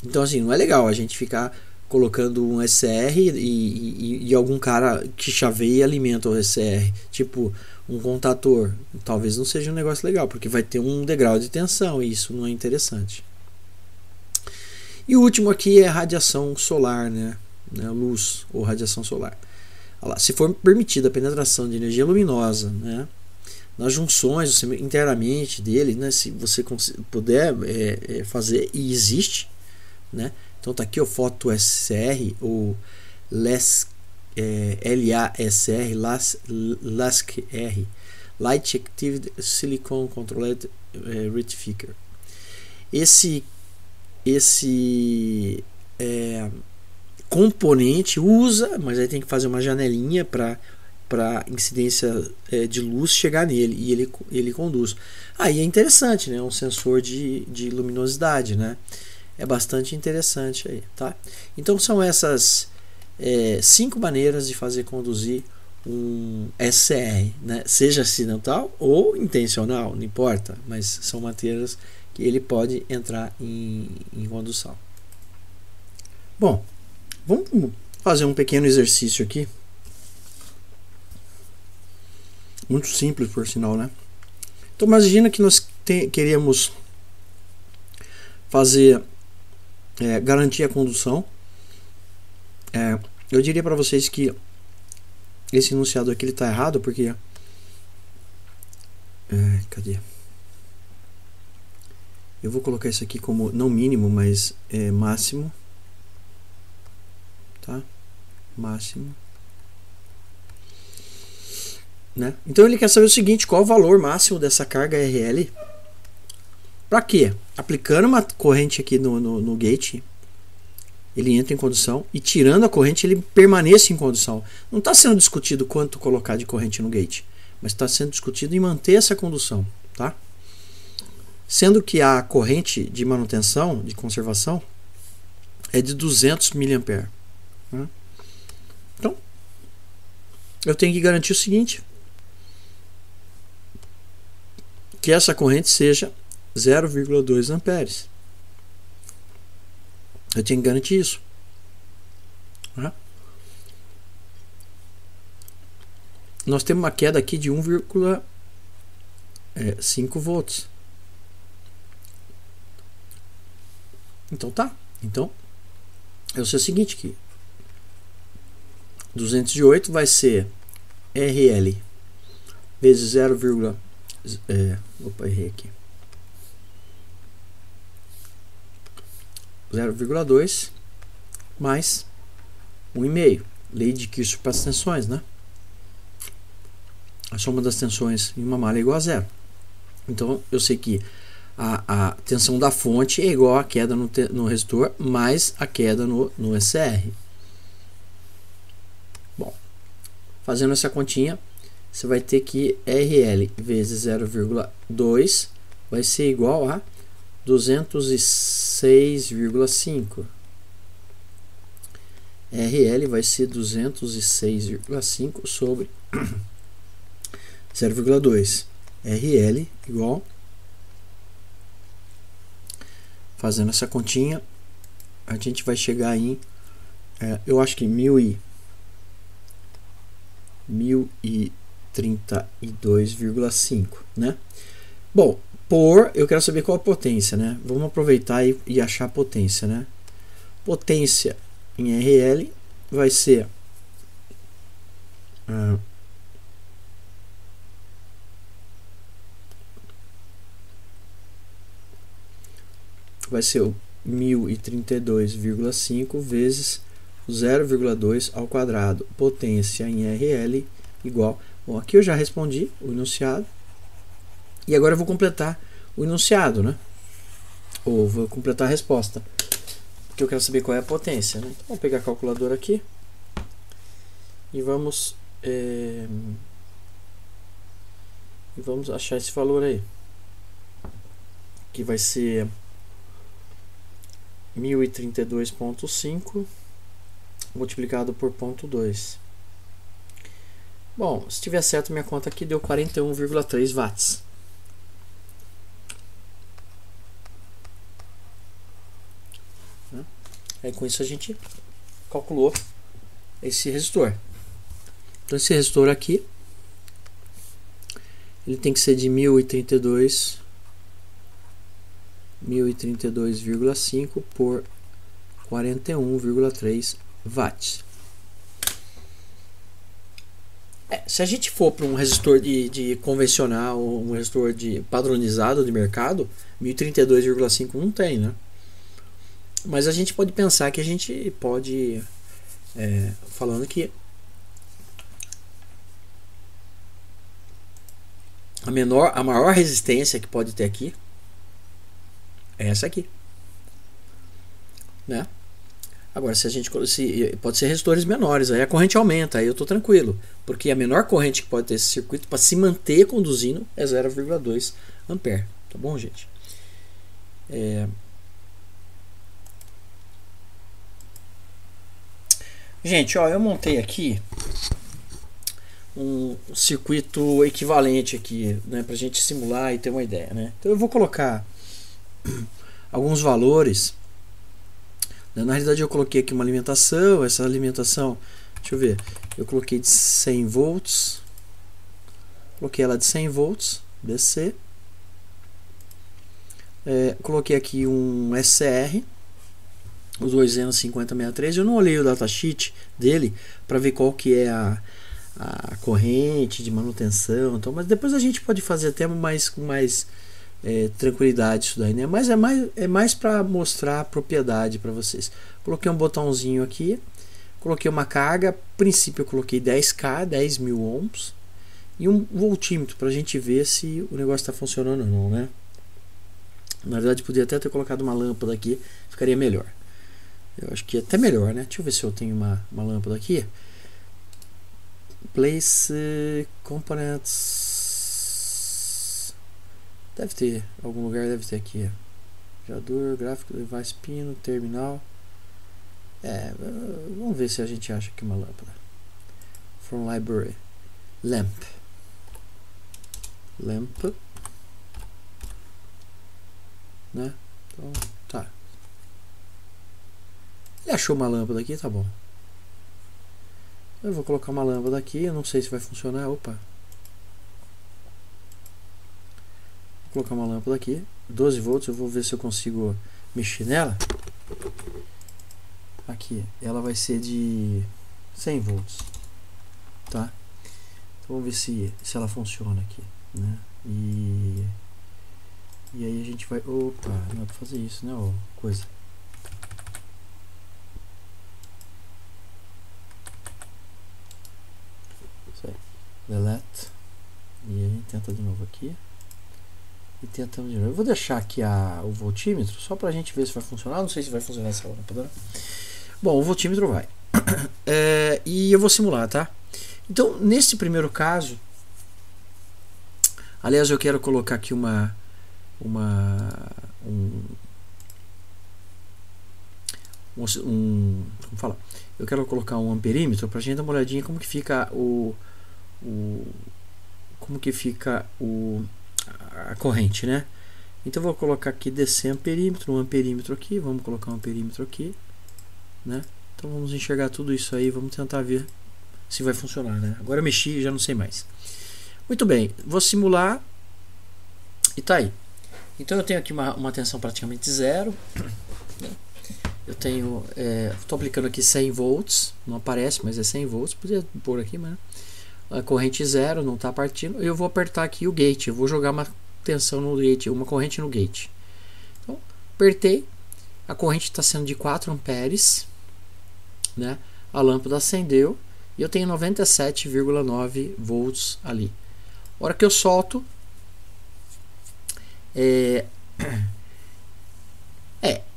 Então assim, não é legal a gente ficar colocando um SR e algum cara que chaveia e alimenta o SR, tipo um contator. Talvez não seja um negócio legal, porque vai ter um degrau de tensão e isso não é interessante. E o último aqui é radiação solar, né? Luz ou radiação solar. Olha lá, se for permitida a penetração de energia luminosa, né, nas junções internamente dele, né, se você puder fazer, e existe, né? Então tá aqui o foto SR ou LASR, LASR, Light Active Silicon Controlled Rectifier. Esse componente usa, mas aí tem que fazer uma janelinha para incidência de luz chegar nele, e ele conduz. Aí é interessante, né? Um sensor de luminosidade, né? É bastante interessante aí, tá? Então são essas 5 maneiras de fazer conduzir um SR, né? Seja acidental ou intencional, não importa, mas são maneiras que ele pode entrar em condução. Bom, vamos fazer um pequeno exercício aqui, muito simples por sinal, né? Então imagina que nós queríamos fazer garantir a condução. Eu diria para vocês que esse enunciado aqui está errado, porque cadê? Eu vou colocar isso aqui como não mínimo, mas máximo, tá? Máximo, né? Então ele quer saber o seguinte: qual o valor máximo dessa carga RL? Para quê? Aplicando uma corrente aqui no gate, ele entra em condução, e tirando a corrente ele permanece em condução. Não está sendo discutido quanto colocar de corrente no gate, mas está sendo discutido em manter essa condução, tá? Sendo que a corrente de manutenção, de conservação, é de 200 mA. Né? Então, eu tenho que garantir o seguinte: que essa corrente seja 0,2 amperes. Eu tenho que garantir isso. Né? Nós temos uma queda aqui de 1,5 volts. Então tá. Então é o seguinte aqui. 208 vai ser RL vezes 0, opa, errei aqui. 0,2 mais 1,5. Lei de Kirchhoff para as tensões, né? A soma das tensões em uma malha é igual a 0. Então eu sei que a tensão da fonte é igual à queda no resistor mais a queda no SR. Bom, fazendo essa continha, você vai ter que RL vezes 0,2 vai ser igual a 206,5. RL vai ser 206,5 sobre 0,2. RL igual, fazendo essa continha, a gente vai chegar em, eu acho que 1032,5, né? Bom, eu quero saber qual a potência, né? Vamos aproveitar e achar a potência, né? Potência em RL vai ser o 1032,5 vezes 0,2 ao quadrado. Potência em RL igual. Bom, aqui eu já respondi o enunciado. E agora eu vou completar o enunciado, né? Ou vou completar a resposta. Porque eu quero saber qual é a potência, né? Então, vamos pegar a calculadora aqui. E vamos achar esse valor aí. Que vai ser 1032,5 multiplicado por 0,2. Bom, se tiver certo minha conta aqui, deu 41,3 watts. Aí com isso a gente calculou esse resistor. Então esse resistor aqui, ele tem que ser de 1032,5 por 41,3 watts. Se a gente for para um resistor de convencional, ou um resistor de padronizado de mercado, 1032,5 não tem, né? Mas a gente pode pensar que a gente pode, falando que a maior resistência que pode ter aqui é essa aqui, né? Agora, pode ser resistores menores, aí a corrente aumenta, aí eu estou tranquilo, porque a menor corrente que pode ter esse circuito para se manter conduzindo é 0,2 ampere, tá bom, gente? Gente, ó, eu montei aqui um circuito equivalente aqui, né, para a gente simular e ter uma ideia, né? Então eu vou colocar alguns valores. Na realidade eu coloquei aqui uma alimentação, essa alimentação, deixa eu ver, eu coloquei de 100 volts, coloquei ela de 100 volts, DC, coloquei aqui um SR, o 2N5063, eu não olhei o datasheet dele para ver qual que é a corrente de manutenção, então, mas depois a gente pode fazer até com mais tranquilidade isso daí, né? Mas é mais para mostrar a propriedade para vocês. Coloquei um botãozinho aqui, coloquei uma carga, a princípio eu coloquei 10K, 10.000 ohms, e um voltímetro para a gente ver se o negócio está funcionando ou não, né? Na verdade podia até ter colocado uma lâmpada aqui, ficaria melhor. Eu acho que é até melhor, né? Deixa eu ver se eu tenho uma lâmpada aqui. Place components. Deve ter, algum lugar deve ter aqui. Gerador, gráfico, device, pino, terminal. Vamos ver se a gente acha aqui uma lâmpada. From library. Lamp. Né? Então, tá. Ele achou uma lâmpada aqui, tá bom. Eu vou colocar uma lâmpada aqui, eu não sei se vai funcionar. Opa. Vou colocar uma lâmpada aqui, 12 volts, eu vou ver se eu consigo mexer nela. aqui, ela vai ser de 100 volts, tá? Então vamos ver se ela funciona aqui, né? E aí a gente vai, opa, não é pra fazer isso, né, ó, coisa. Isso aí, delete, e aí tenta de novo aqui. E tentamos de novo. Eu vou deixar aqui o voltímetro só pra gente ver se vai funcionar. Não sei se vai funcionar essa lâmpada, né? Bom, o voltímetro vai. E eu vou simular, tá? Então, nesse primeiro caso, aliás, eu quero colocar aqui como fala? Eu quero colocar um amperímetro pra gente dar uma olhadinha como que fica a corrente, né? Então eu vou colocar aqui descer amperímetro, um amperímetro aqui, vamos colocar um amperímetro aqui, né? Então vamos enxergar tudo isso aí, vamos tentar ver se vai funcionar, né? Agora eu mexi e já não sei mais. Muito bem, vou simular e tá aí. Então eu tenho aqui uma tensão praticamente zero, né? Eu tenho, estou aplicando aqui 100 volts, não aparece, mas é 100 volts, podia pôr aqui, mas a corrente zero, não está partindo. Eu vou apertar aqui o gate, eu vou jogar uma tensão no gate, uma corrente no gate. Então, apertei, a corrente está sendo de 4 amperes, né? A lâmpada acendeu e eu tenho 97,9 volts ali. A hora que eu solto,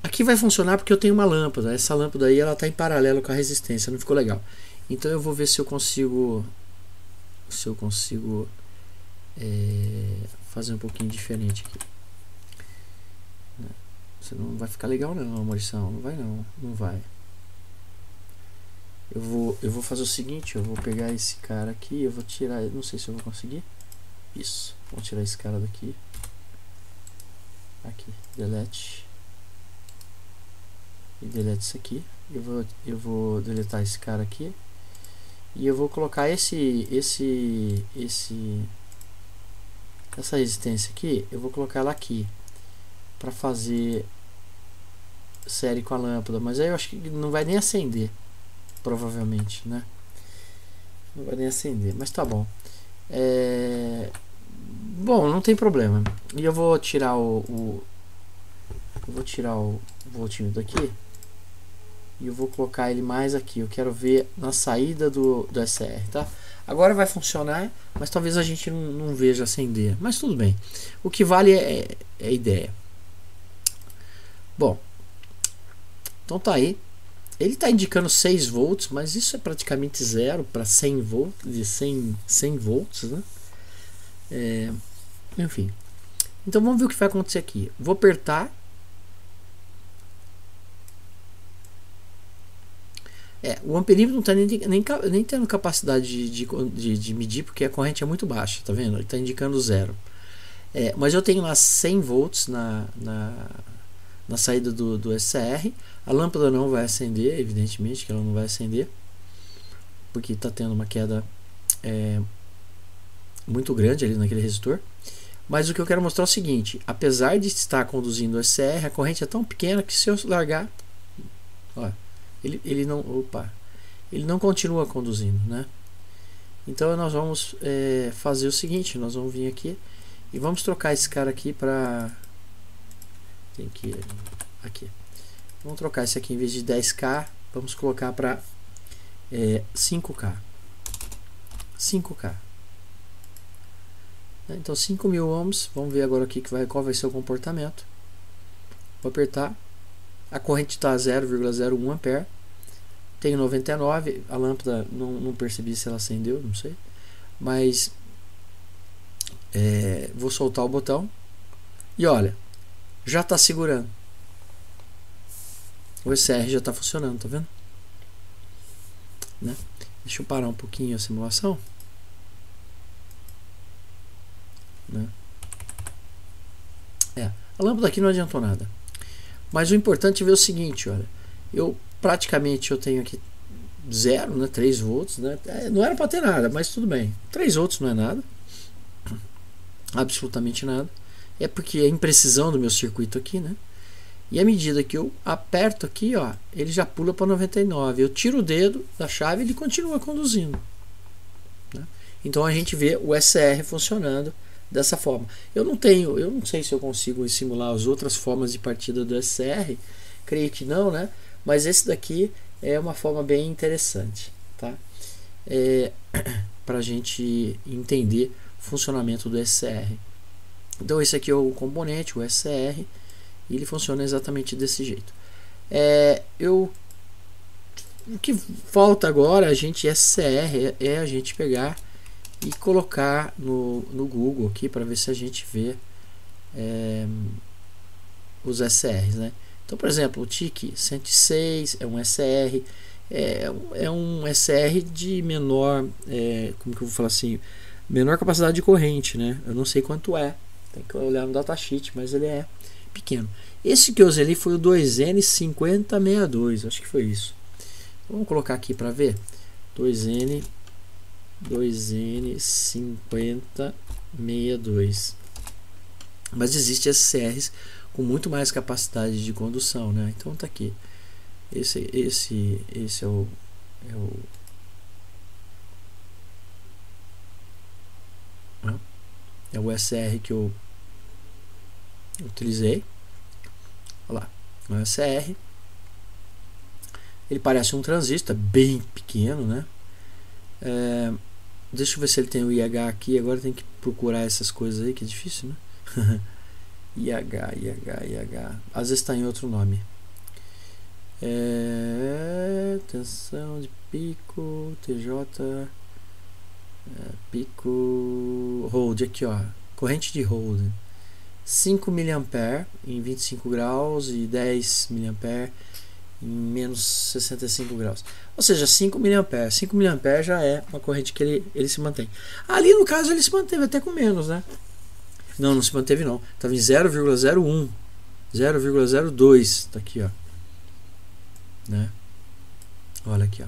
aqui vai funcionar porque eu tenho uma lâmpada. Essa lâmpada aí ela está em paralelo com a resistência, não ficou legal. Então eu vou ver se eu consigo fazer um pouquinho diferente aqui. Você não vai ficar legal não, Maurição, não vai não, não vai. Eu vou fazer o seguinte, eu vou pegar esse cara aqui, eu vou tirar, não sei se eu vou conseguir. Isso, vou tirar esse cara daqui. Aqui, delete. E delete isso aqui. Eu vou deletar esse cara aqui. E eu vou colocar essa resistência aqui, eu vou colocar ela aqui para fazer série com a lâmpada, mas aí eu acho que não vai nem acender, provavelmente, né? Não vai nem acender, mas tá bom. Bom, não tem problema. E eu vou tirar o voltímetro daqui. E eu vou colocar ele mais aqui. Eu quero ver na saída do SR, tá? Agora vai funcionar, mas talvez a gente não veja acender. Mas tudo bem. O que vale é a ideia. Bom, então tá aí. Ele está indicando 6 volts, mas isso é praticamente zero para 100 volts, de 100 volts, né? Enfim. Então vamos ver o que vai acontecer aqui. Vou apertar. O amperímetro não está nem tendo capacidade de medir, porque a corrente é muito baixa, tá vendo? Ele está indicando zero. Mas eu tenho lá 100 volts na saída do SR. A lâmpada não vai acender, evidentemente que ela não vai acender, porque está tendo uma queda muito grande ali naquele resistor. Mas o que eu quero mostrar é o seguinte: apesar de estar conduzindo o SR, a corrente é tão pequena que se eu largar, ó, ele não continua conduzindo, né? Então nós vamos fazer o seguinte: nós vamos vir aqui e vamos trocar esse cara aqui para aqui. Vamos trocar esse aqui, em vez de 10K, vamos colocar para 5K. 5K. Então 5.000 ohms. Vamos ver agora aqui qual vai ser o comportamento. Vou apertar. A corrente está a 0,01 ampere. Tenho 99. A lâmpada não percebi se ela acendeu, não sei. Mas vou soltar o botão. E olha, já está segurando. O SR já está funcionando, tá vendo? Né? Deixa eu parar um pouquinho a simulação. Né? A lâmpada aqui não adiantou nada. Mas o importante é ver o seguinte, olha. Eu tenho aqui 0, né, 3 volts, né? Não era para ter nada, mas tudo bem. 3 volts não é nada. Absolutamente nada. É porque é a imprecisão do meu circuito aqui, né? E à medida que eu aperto aqui, ó, ele já pula para 99. Eu tiro o dedo da chave e ele continua conduzindo, né? Então a gente vê o SR funcionando dessa forma. Eu não sei se eu consigo simular as outras formas de partida do SR, creio que não, né? Mas esse daqui é uma forma bem interessante, tá? Para a gente entender o funcionamento do SR. Então esse aqui é o componente, o SR, e ele funciona exatamente desse jeito. O que falta agora a gente SCR é a gente pegar e colocar no Google aqui para ver se a gente vê os SRs, né? Então, por exemplo, o TIC 106 é um SR, é um SR de menor, como que eu vou falar assim, menor capacidade de corrente, né? Eu não sei quanto é, tem que olhar no datasheet, mas ele é pequeno. Esse que eu usei ali foi o 2N5062, acho que foi isso. Então, vamos colocar aqui para ver. 2N5062. Mas existe SCRs com muito mais capacidade de condução, né? Então tá aqui. Esse é o SR que eu utilizei. Olha lá, o SR. Ele parece um transistor, bem pequeno, né? Deixa eu ver se ele tem o IH aqui. Agora tem que procurar essas coisas aí, que é difícil, né? IH. Às vezes está em outro nome. Tensão de pico, TJ, pico, hold aqui, ó. Corrente de hold. 5 mA em 25 graus e 10 mA em menos 65 graus. Ou seja, 5 mA. 5 mA já é uma corrente que ele se mantém. Ali no caso ele se manteve até com menos, né? Não se manteve não. Estava em 0,01, 0,02. Tá aqui, ó. Né? Olha aqui, ó.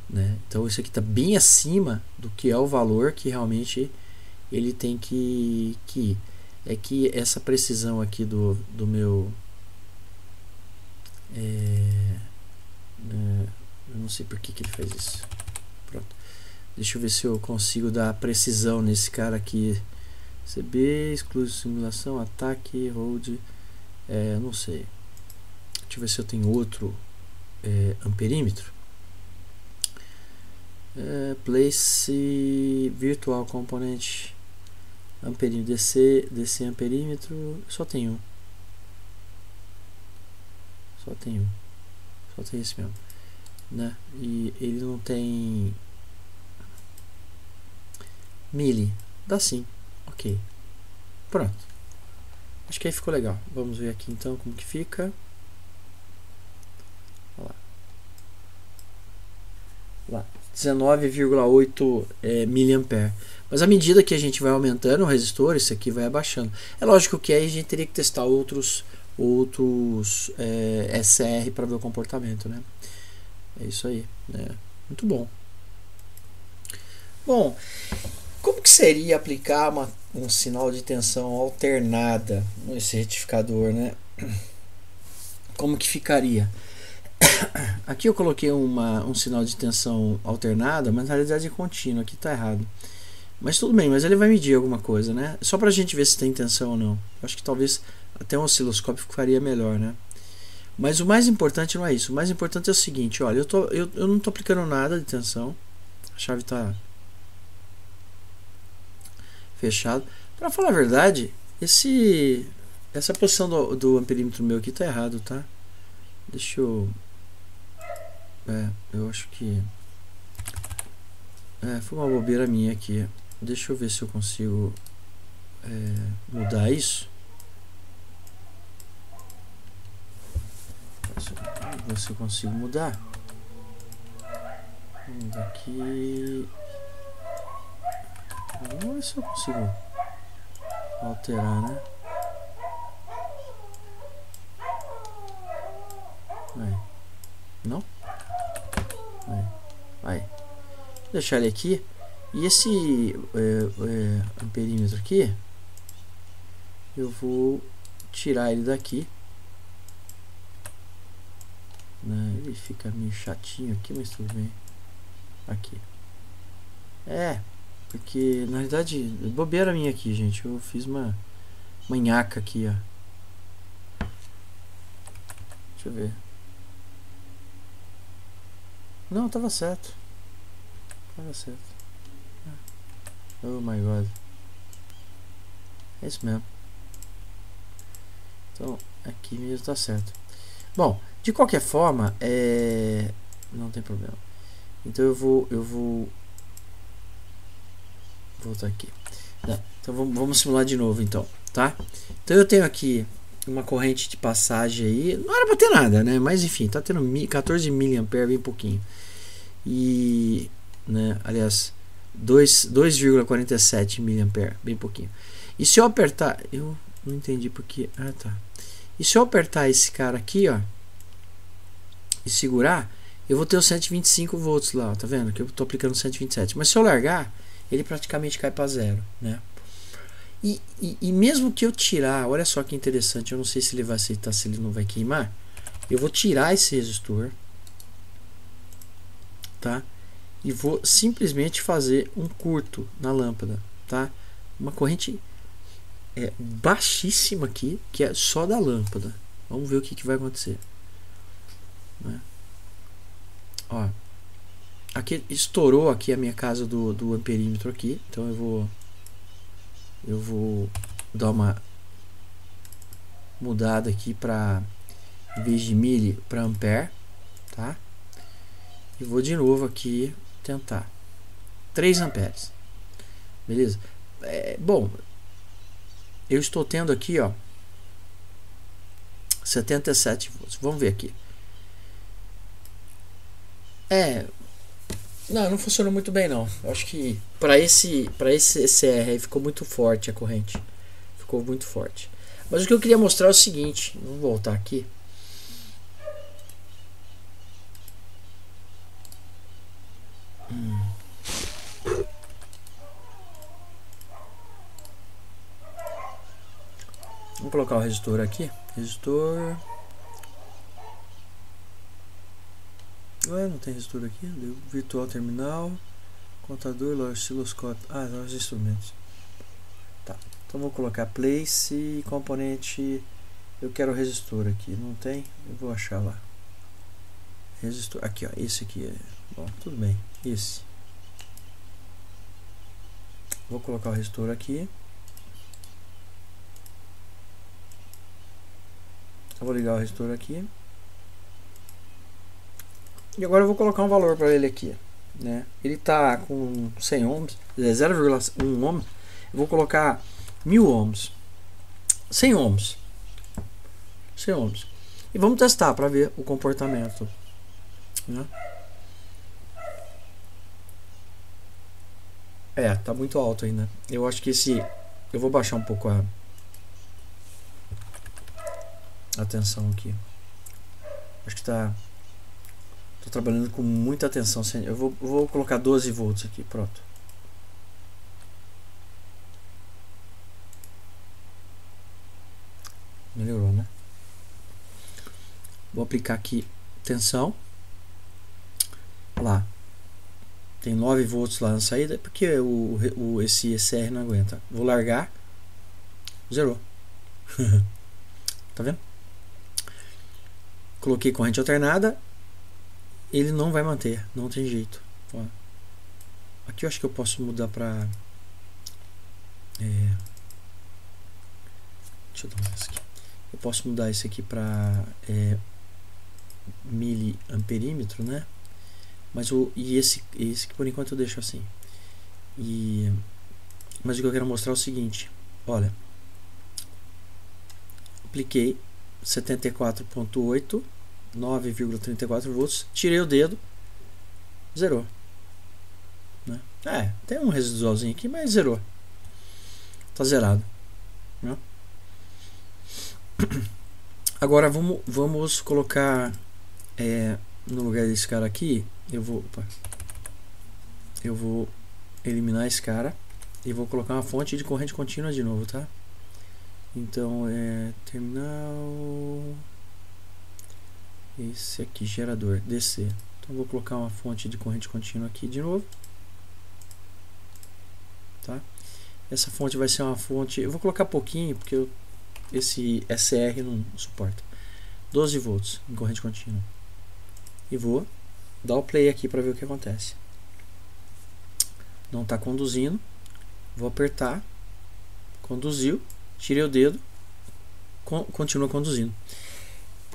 Né? Então isso aqui está bem acima do que é o valor que realmente ele tem que ir. É que essa precisão aqui do meu eu não sei por que ele faz isso. Pronto. Deixa eu ver se eu consigo dar precisão nesse cara aqui. CB, exclui simulação, ataque, hold. Não sei. Deixa eu ver se eu tenho outro amperímetro. Place virtual component amperímetro, DC amperímetro. Só tem um. Só tem esse mesmo, né? E ele não tem mili. Dá sim. Ok. Pronto. Acho que aí ficou legal. Vamos ver aqui então como que fica. Olha lá. 19,8 mA. Mas à medida que a gente vai aumentando o resistor, isso aqui vai abaixando. É lógico que aí a gente teria que testar outros SR para ver o comportamento, né? É isso aí, né? Muito bom. Bom, como que seria aplicar um sinal de tensão alternada nesse retificador, né? Como que ficaria? Aqui eu coloquei um sinal de tensão alternada, mas na realidade é contínua, aqui está errado. Mas tudo bem, mas ele vai medir alguma coisa, né? Só para a gente ver se tem tensão ou não. Acho que talvez até um osciloscópio ficaria melhor, né? Mas o mais importante não é isso. O mais importante é o seguinte, olha, eu não estou aplicando nada de tensão. A chave está fechada. Para falar a verdade, essa posição do amperímetro meu aqui está errado, tá? Deixa eu... eu acho que... foi uma bobeira minha aqui. Deixa eu ver se eu consigo mudar isso. Ver se eu consigo mudar. Vamos aqui. Vamos ver se eu consigo alterar, né? Não? Vai. Vou deixar ele aqui. E esse amperímetro aqui, eu vou tirar ele daqui. né? Ele fica meio chatinho aqui, mas tudo bem. Aqui. Porque na realidade, bobeira minha aqui, gente. Eu fiz uma manhaca aqui, ó. Deixa eu ver. Não, tava certo. Tava certo. Oh my god. É isso mesmo. Então, aqui mesmo tá certo. Bom, de qualquer forma, não tem problema. Então eu vou voltar aqui. Então vamos simular de novo, então, tá? Então eu tenho aqui uma corrente de passagem aí. Não era pra ter nada, né? Mas enfim, tá tendo 14 mA, bem pouquinho. E, né, aliás, 2,47 mA, bem pouquinho. E se eu apertar, eu não entendi porque, tá. E se eu apertar esse cara aqui, ó, e segurar, eu vou ter os 125 volts lá, ó, tá vendo? Que eu tô aplicando 127. Mas se eu largar, ele praticamente cai para zero, né? E mesmo que eu tirar, olha só que interessante, eu não sei se ele vai aceitar, se ele não vai queimar. Eu vou tirar esse resistor, tá? E vou simplesmente fazer um curto na lâmpada, tá? Uma corrente baixíssima aqui, que é só da lâmpada. Vamos ver o que vai acontecer, né? Ó, aqui estourou aqui a minha casa do amperímetro aqui, então eu vou dar uma mudada aqui para, em vez de mili, para ampere, tá? E vou de novo aqui tentar 3 amperes, beleza? Bom, eu estou tendo aqui, ó, 77 volts. Vamos ver aqui. Não funcionou muito bem, não. Eu acho que para esse ECR aí ficou muito forte a corrente. Ficou muito forte. Mas o que eu queria mostrar é o seguinte. Vamos voltar aqui. Vamos colocar o resistor aqui. Resistor. Não tem resistor aqui. Virtual terminal. Contador, osciloscópio. Os instrumentos. Tá. Então vou colocar place e componente. Eu quero o resistor aqui. Não tem? Eu vou achar lá. Resistor. Aqui, ó. Esse aqui é. Bom, tudo bem. Esse. Vou colocar o resistor aqui. Eu vou ligar o resistor aqui. E agora eu vou colocar um valor para ele aqui, né? Ele tá com 100 ohms, 0,1 ohm. Eu vou colocar 1000 ohms. 100 ohms. 100 ohms. E vamos testar para ver o comportamento, né? Tá muito alto ainda. Eu acho que eu vou baixar um pouco a tensão aqui. Acho que tô trabalhando com muita atenção. Eu vou colocar 12 volts aqui, pronto. Melhorou, né? Vou aplicar aqui tensão. Lá. Tem 9 volts lá na saída, porque esse ECR não aguenta. Vou largar. Zerou. Tá vendo? Coloquei corrente alternada. Ele não vai manter, não tem jeito. Ó. Aqui eu acho que eu posso mudar para deixa eu dar uma aqui. Eu posso mudar esse aqui para miliamperímetro, né? Mas esse que por enquanto eu deixo assim. Mas o que eu quero mostrar é o seguinte. Olha, apliquei 74.8, 9,34 volts, tirei o dedo, zerou, né? Tem um residualzinho aqui, mas zerou, tá zerado, né? Agora vamos colocar no lugar desse cara aqui. Eu vou eliminar esse cara e vou colocar uma fonte de corrente contínua de novo, tá? Então terminal esse aqui, gerador, DC. Então vou colocar uma fonte de corrente contínua aqui de novo, tá? Essa fonte vai ser uma fonte, eu vou colocar pouquinho porque esse SR não suporta. 12 volts em corrente contínua. E vou dar o play aqui para ver o que acontece. Não está conduzindo. Vou apertar. Conduziu. Tirei o dedo. Continua conduzindo.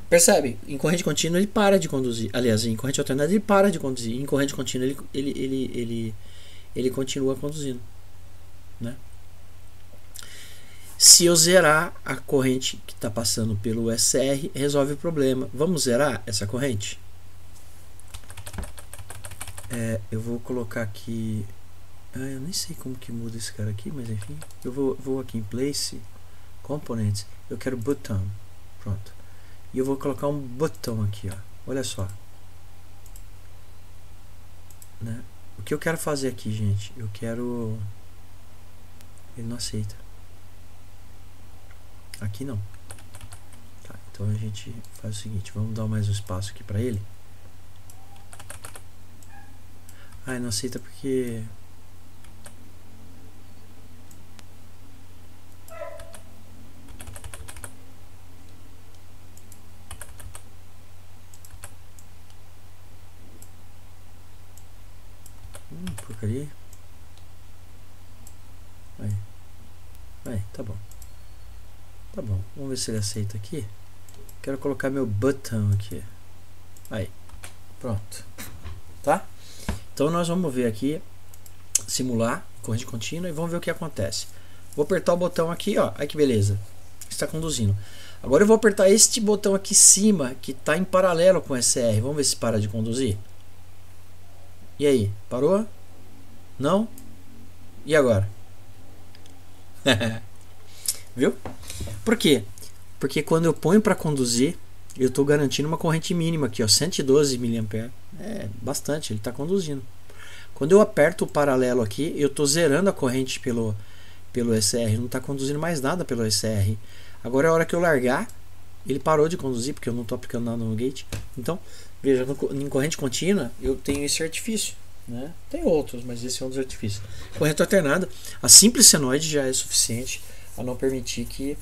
Percebe? Em corrente contínua ele para de conduzir. Aliás, em corrente alternada ele para de conduzir. Em corrente contínua ele continua conduzindo, né? Se eu zerar a corrente que está passando pelo SR, resolve o problema. Vamos zerar essa corrente? Eu vou colocar aqui... eu nem sei como que muda esse cara aqui, mas enfim. Eu vou aqui em Place, Components. Eu quero Button. Pronto. E eu vou colocar um botão aqui, ó. Olha só. Né? O que eu quero fazer aqui, gente? Eu quero... Ele não aceita. Aqui não. Tá, então a gente faz o seguinte. Vamos dar mais um espaço aqui pra ele. Ele não aceita porque... porcaria. Aí, tá bom. Tá bom, vamos ver se ele aceita aqui. Quero colocar meu botão aqui. Aí, pronto. Tá? Então nós vamos ver aqui, simular corrente contínua e vamos ver o que acontece. Vou apertar o botão aqui, ó. Aí que beleza. Está conduzindo. Agora eu vou apertar este botão aqui em cima, que está em paralelo com o SR. Vamos ver se para de conduzir. E aí, parou? Não? E agora? Viu? Por quê? Porque quando eu ponho para conduzir, eu estou garantindo uma corrente mínima aqui, ó, 112 mA. É bastante, ele está conduzindo. Quando eu aperto o paralelo aqui, eu estou zerando a corrente pelo SR, não está conduzindo mais nada pelo SR. Agora é a hora que eu largar, ele parou de conduzir, porque eu não estou aplicando nada no gate. Então, veja, em corrente contínua, eu tenho esse artifício. Né? Tem outros, mas esse é um dos artifícios. Corrente alternada, a simples senoide já é suficiente a não permitir que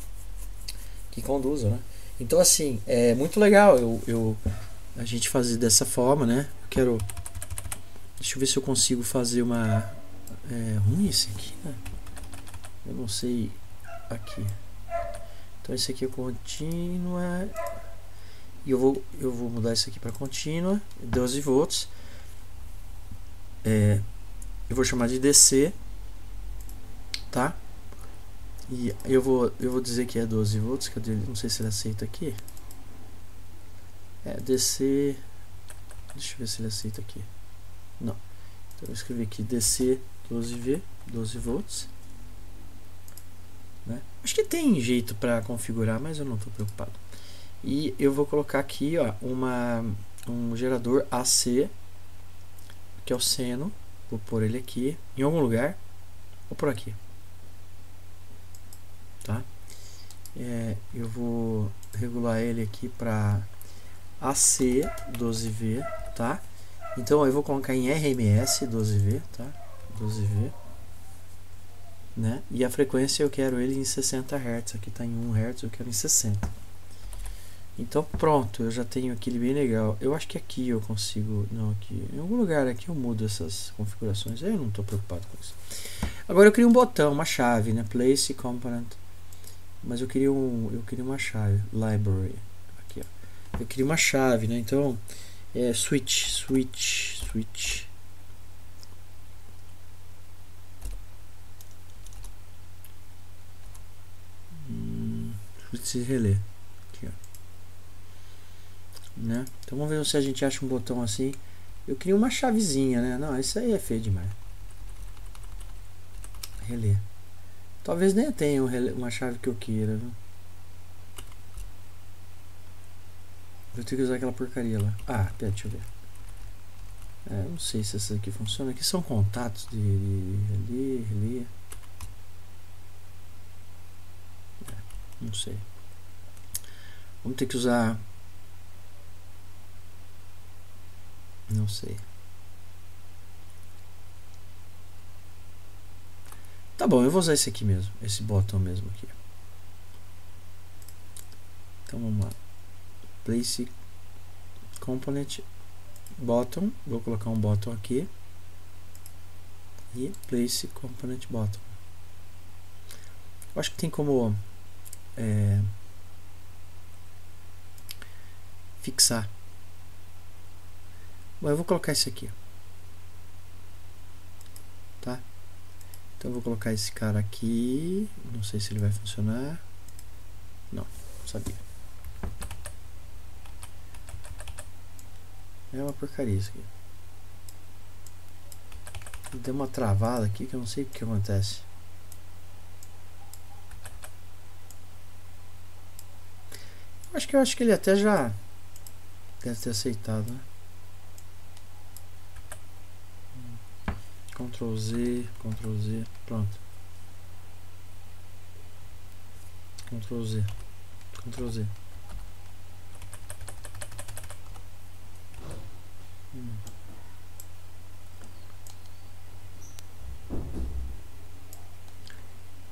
conduza, né? Então assim, é muito legal a gente fazer dessa forma, né? Deixa eu ver se eu consigo fazer uma... ruim esse aqui, né? Eu não sei aqui. Então esse aqui é contínua. E eu vou mudar isso aqui para contínua, 12 volts. Eu vou chamar de DC, tá? E eu vou dizer que é 12 volts, cadê ele? Não sei se ele aceita aqui. DC. Deixa eu ver se ele aceita aqui. Não. Então eu vou escrever aqui DC 12V, 12 volts. Né? Acho que tem jeito para configurar, mas eu não estou preocupado. E eu vou colocar aqui, ó, um gerador AC, que é o seno. Vou pôr ele aqui em algum lugar. Vou por aqui. Tá? Eu vou regular ele aqui para AC 12V, tá? Então eu vou colocar em RMS 12V, tá? 12V, né? E a frequência eu quero ele em 60 Hz. Aqui está em 1 Hz, eu quero em 60. Então pronto, eu já tenho aquele bem legal. Eu acho que aqui eu consigo... Não, aqui em algum lugar aqui eu mudo essas configurações. Eu não estou preocupado com isso. Agora eu queria um botão, uma chave, né? Place Component. Mas eu queria uma chave. Library. Aqui, ó. Eu queria uma chave, né? Então switch. Switch relé. Né? Então vamos ver se a gente acha um botão assim. Eu queria uma chavezinha, né? Não, isso aí é feio demais. Relé. Talvez nem tenha uma chave que eu queira, viu? Vou ter que usar aquela porcaria lá. Pera, deixa eu ver. Não sei se essa aqui funciona. Aqui são contatos de relé. Não sei. Vamos ter que usar... Não sei. Tá bom, eu vou usar esse aqui mesmo, esse botão mesmo aqui. Então vamos lá. Place component bottom, vou colocar um bottom aqui. E place component bottom. Eu acho que tem como fixar. Bom, eu vou colocar esse aqui, tá? Então eu vou colocar esse cara aqui. Não sei se ele vai funcionar. Não sabia. É uma porcaria isso aqui. Deu uma travada aqui que eu não sei o que acontece. Eu acho que ele até já deve ter aceitado, né? Ctrl Z, pronto. Ctrl Z.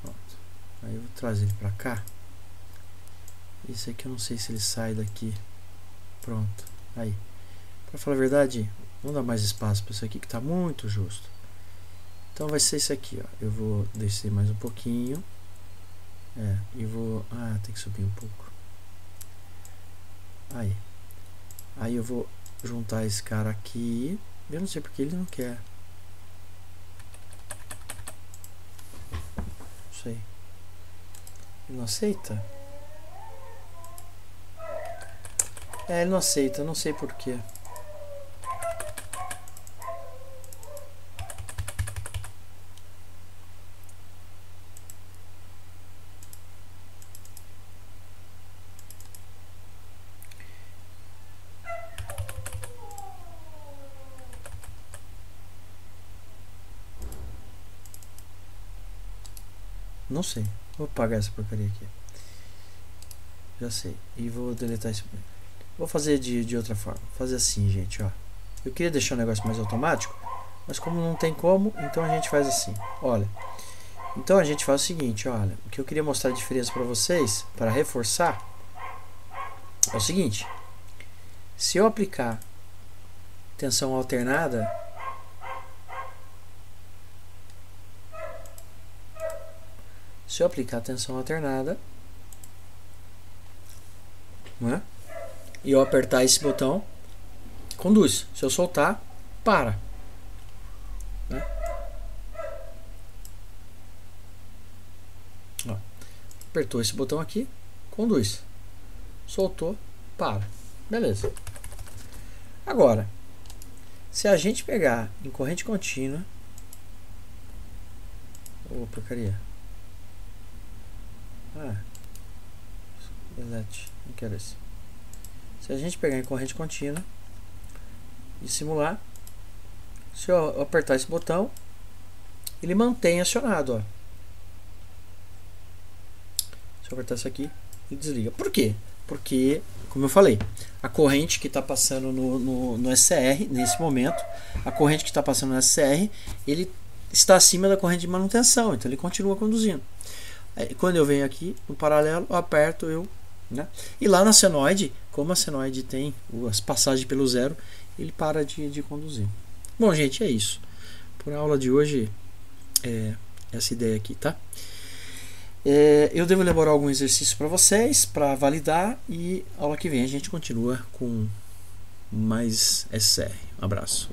Pronto. Aí eu vou trazer ele pra cá. Esse aqui eu não sei se ele sai daqui. Pronto. Aí. Pra falar a verdade, vamos dar mais espaço para isso aqui que tá muito justo. Então vai ser isso aqui, ó. Eu vou descer mais um pouquinho. E vou... Ah, tem que subir um pouco. Aí eu vou juntar esse cara aqui. Eu não sei porque ele não quer. Não sei. Ele não aceita? Ele não aceita, não sei porquê. Não sei. Vou apagar essa porcaria aqui. Já sei. E vou deletar esse. Vou fazer de outra forma. Vou fazer assim, gente, ó. Eu queria deixar o negócio mais automático, mas como não tem como, então a gente faz assim. Olha. Então a gente faz o seguinte, olha. O que eu queria mostrar a diferença para vocês, para reforçar, é o seguinte. Se eu aplicar tensão alternada, né? E eu apertar esse botão, conduz. Se eu soltar, para, né? Ó, apertou esse botão aqui, conduz. Soltou, para. Beleza. Agora, se a gente pegar em corrente contínua, porcaria. Delete, não quero esse. Se a gente pegar em corrente contínua e simular, se eu apertar esse botão, ele mantém acionado, ó. Se eu apertar isso aqui, ele desliga. Por quê? Porque, como eu falei, a corrente que está passando no SCR, nesse momento, a corrente que está passando no SCR, ele está acima da corrente de manutenção, então ele continua conduzindo. Aí, quando eu venho aqui no paralelo, eu aperto, né? E lá na senoide, como a senoide tem as passagens pelo zero, ele para de conduzir. Bom, gente, é isso. Por a aula de hoje, essa ideia aqui, tá? Eu devo elaborar algum exercício para vocês, para validar, e aula que vem a gente continua com mais SCR. Um abraço.